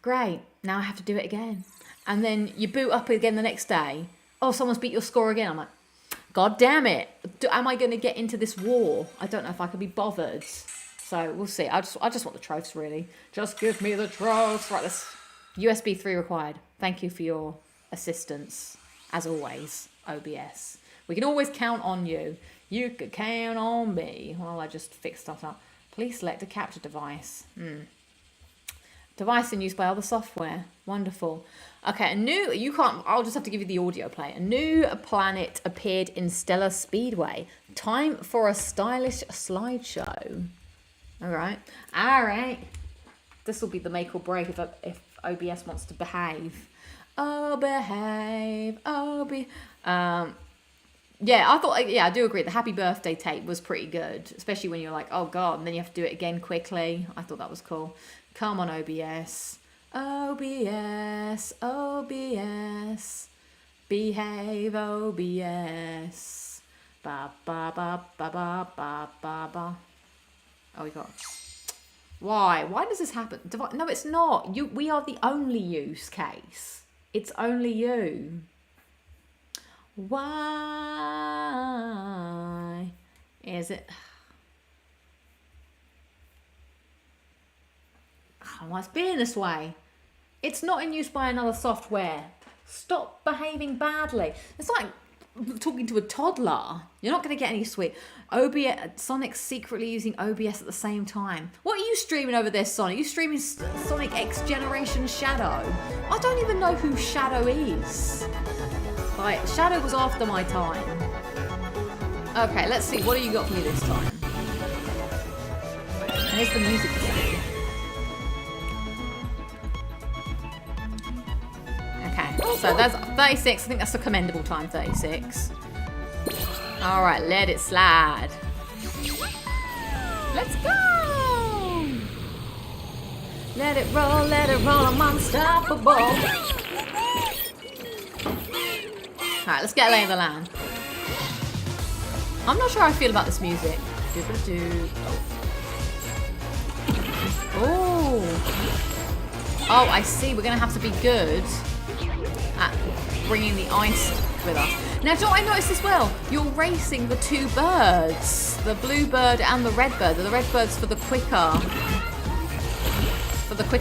great, now I have to do it again. And then you boot up again the next day, oh, someone's beat your score again. I'm like, God damn it, am I going to get into this war? I don't know if I can be bothered. So we'll see. I just want the trophies, really. Just give me the trophies. Right, this USB 3 required. Thank you for your assistance, as always, OBS. We can always count on you. You could count on me. Well, I just fixed stuff up. Please select a capture device. Device in use by other software. Wonderful. Okay, I'll just have to give you the audio play. A new planet appeared in Stellar Speedway. Time for a stylish slideshow. All right. This will be the make or break if OBS wants to behave. Oh, behave. Yeah, I do agree. The happy birthday tape was pretty good, especially when you're like, oh God, and then you have to do it again quickly. I thought that was cool. Come on, OBS. OBS. Behave, OBS. Ba, ba, ba, ba, ba, ba, ba, ba. Oh, we got... Why? Why does this happen? No, it's not. We are the only use case. It's only you. Why is it? Why it's being this way? It's not in use by another software. Stop behaving badly. It's like talking to a toddler. You're not going to get any sweet. Sonic's secretly using OBS at the same time. What are you streaming over there, Sonic? Are you streaming Sonic X Generation Shadow? I don't even know who Shadow is. Like, Shadow was after my time. Okay, let's see. What do you got for me this time? Here's the music thing. Okay, so that's 36. I think that's a commendable time, 36. Alright, let it slide. Let's go! Let it roll, I'm unstoppable. Alright, let's get a lay of the land. I'm not sure how I feel about this music. Oh, I see. We're going to have to be good at bringing the ice with us. Now, do I notice as well? You're racing the two birds. The blue bird and the red bird. The red bird's for the quicker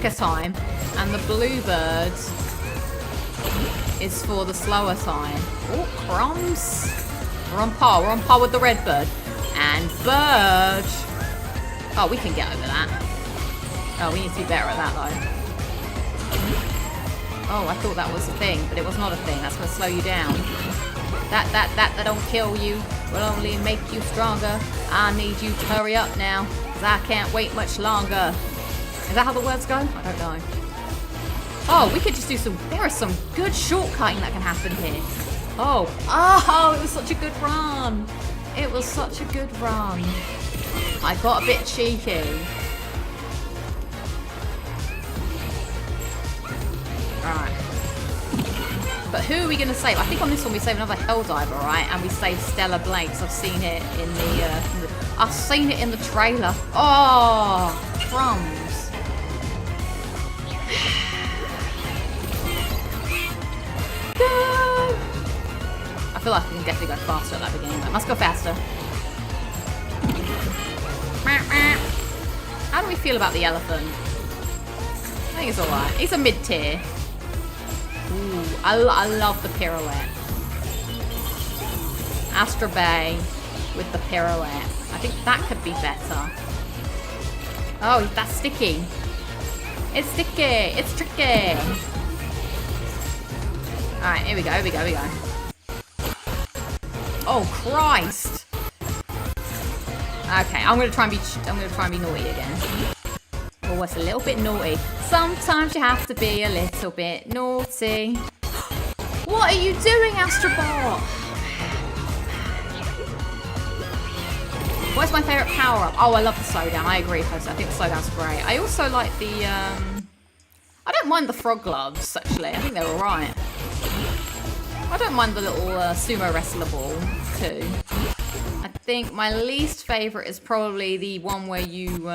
time. And the blue bird is for the slower time. Oh, crumbs. We're on par with the red bird. And bird. Oh, we can get over that. Oh, we need to be better at that though. Oh, I thought that was a thing, but it was not a thing. That's going to slow you down. That don't kill you. Will only make you stronger. I need you to hurry up now, because I can't wait much longer. Is that how the words go? I don't know. Oh, we could just do there is some good shortcutting that can happen here. Oh, it was such a good run. It was such a good run. I got a bit cheeky. Alright. But who are we going to save? I think on this one we save another Helldiver, right? And we save Stella Blakes. I've seen it in the trailer. Oh, crumbs. Go! I feel like we can definitely go faster at that beginning. But let's go faster. How do we feel about the elephant? I think it's alright. He's a mid-tier. Ooh, I love the pirouette. Astro Bay with the pirouette. I think that could be better. Oh, that's sticky. It's sticky. It's tricky. Alright, here we go, here we go, here we go. Oh, Christ! Okay, I'm gonna try and be naughty again. Oh, it's a little bit naughty. Sometimes you have to be a little bit naughty. What are you doing, Astro Bot? What's my favourite power-up? Oh, I love the slowdown. I agree, Post. I think the slowdown's great. I also like the, I don't mind the frog gloves, actually. I think they're alright. I don't mind the little sumo wrestler ball, too. I think my least favourite is probably the one where you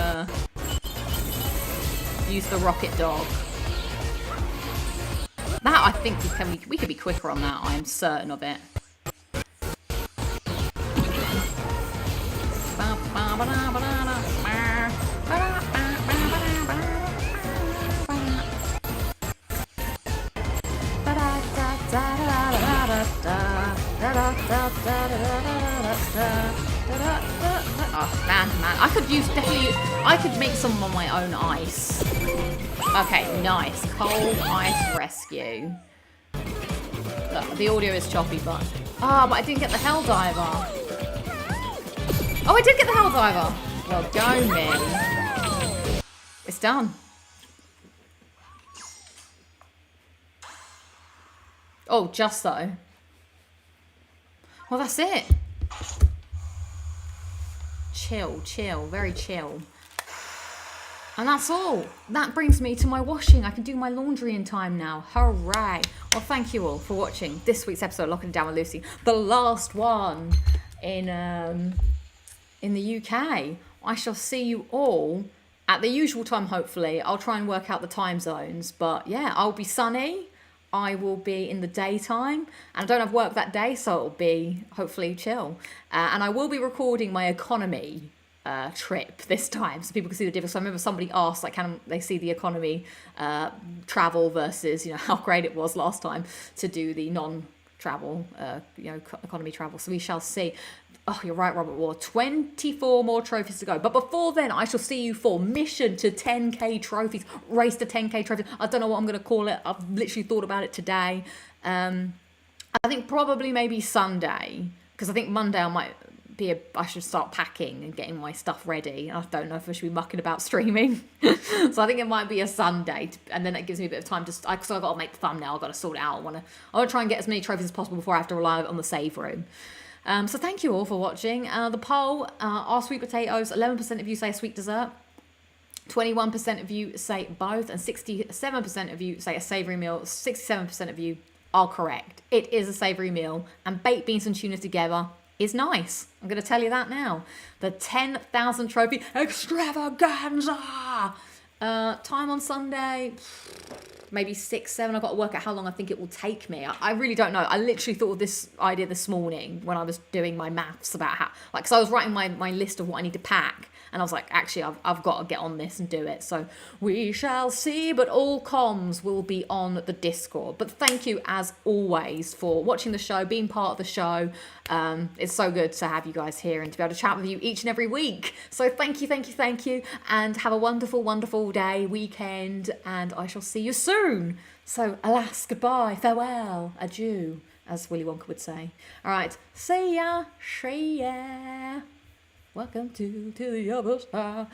use the rocket dog. That, I think, we could be quicker on that. I am certain of it. Oh, man. I could make some on my own ice. Okay, nice. Cold ice rescue. Look, the audio is choppy, but... but I didn't get the hell diver. Oh, I did get the hell diver. Well done, me. It's done. Oh, just so. Well, that's it. Chill, chill, very chill. And that's all. That brings me to my washing. I can do my laundry in time now. Hooray. Well, thank you all for watching this week's episode of Locking It Down with Lucy. The last one in the UK. I shall see you all at the usual time, hopefully. I'll try and work out the time zones. But yeah, I'll be sunny. I will be in the daytime, and I don't have work that day, so it'll be hopefully chill. And I will be recording my economy trip this time, so people can see the difference. So I remember somebody asked, like, can they see the economy travel versus, you know, how great it was last time to do the non-travel, economy travel. So we shall see. Oh, you're right, Robert Ward. 24 more trophies to go. But before then, I shall see you for Mission to 10k trophies. Race to 10k trophies. I don't know what I'm going to call it. I've literally thought about it today. I think probably maybe Sunday. Because I think Monday I should start packing and getting my stuff ready. I don't know if I should be mucking about streaming. So I think it might be a Sunday. And then it gives me a bit of time to... Because I've got to make the thumbnail. I've got to sort it out. I want to try and get as many trophies as possible before I have to rely on the save room. So thank you all for watching. The poll, are sweet potatoes, 11% of you say sweet dessert, 21% of you say both, and 67% of you say a savoury meal. 67% of you are correct. It is a savoury meal, and baked beans and tuna together is nice. I'm going to tell you that now. The 10,000 trophy extravaganza! Time on Sunday... maybe 6, 7. I've got to work out how long I think it will take me. I really don't know. I literally thought of this idea this morning when I was doing my maths about how, like, because I was writing my list of what I need to pack. And I was like, actually, I've got to get on this and do it. So we shall see. But all comms will be on the Discord. But thank you, as always, for watching the show, being part of the show. It's so good to have you guys here and to be able to chat with you each and every week. So thank you, thank you, thank you. And have a wonderful, wonderful day, weekend. And I shall see you soon. So alas, goodbye, farewell, adieu, as Willy Wonka would say. All right, see ya, see ya. Welcome to the other side.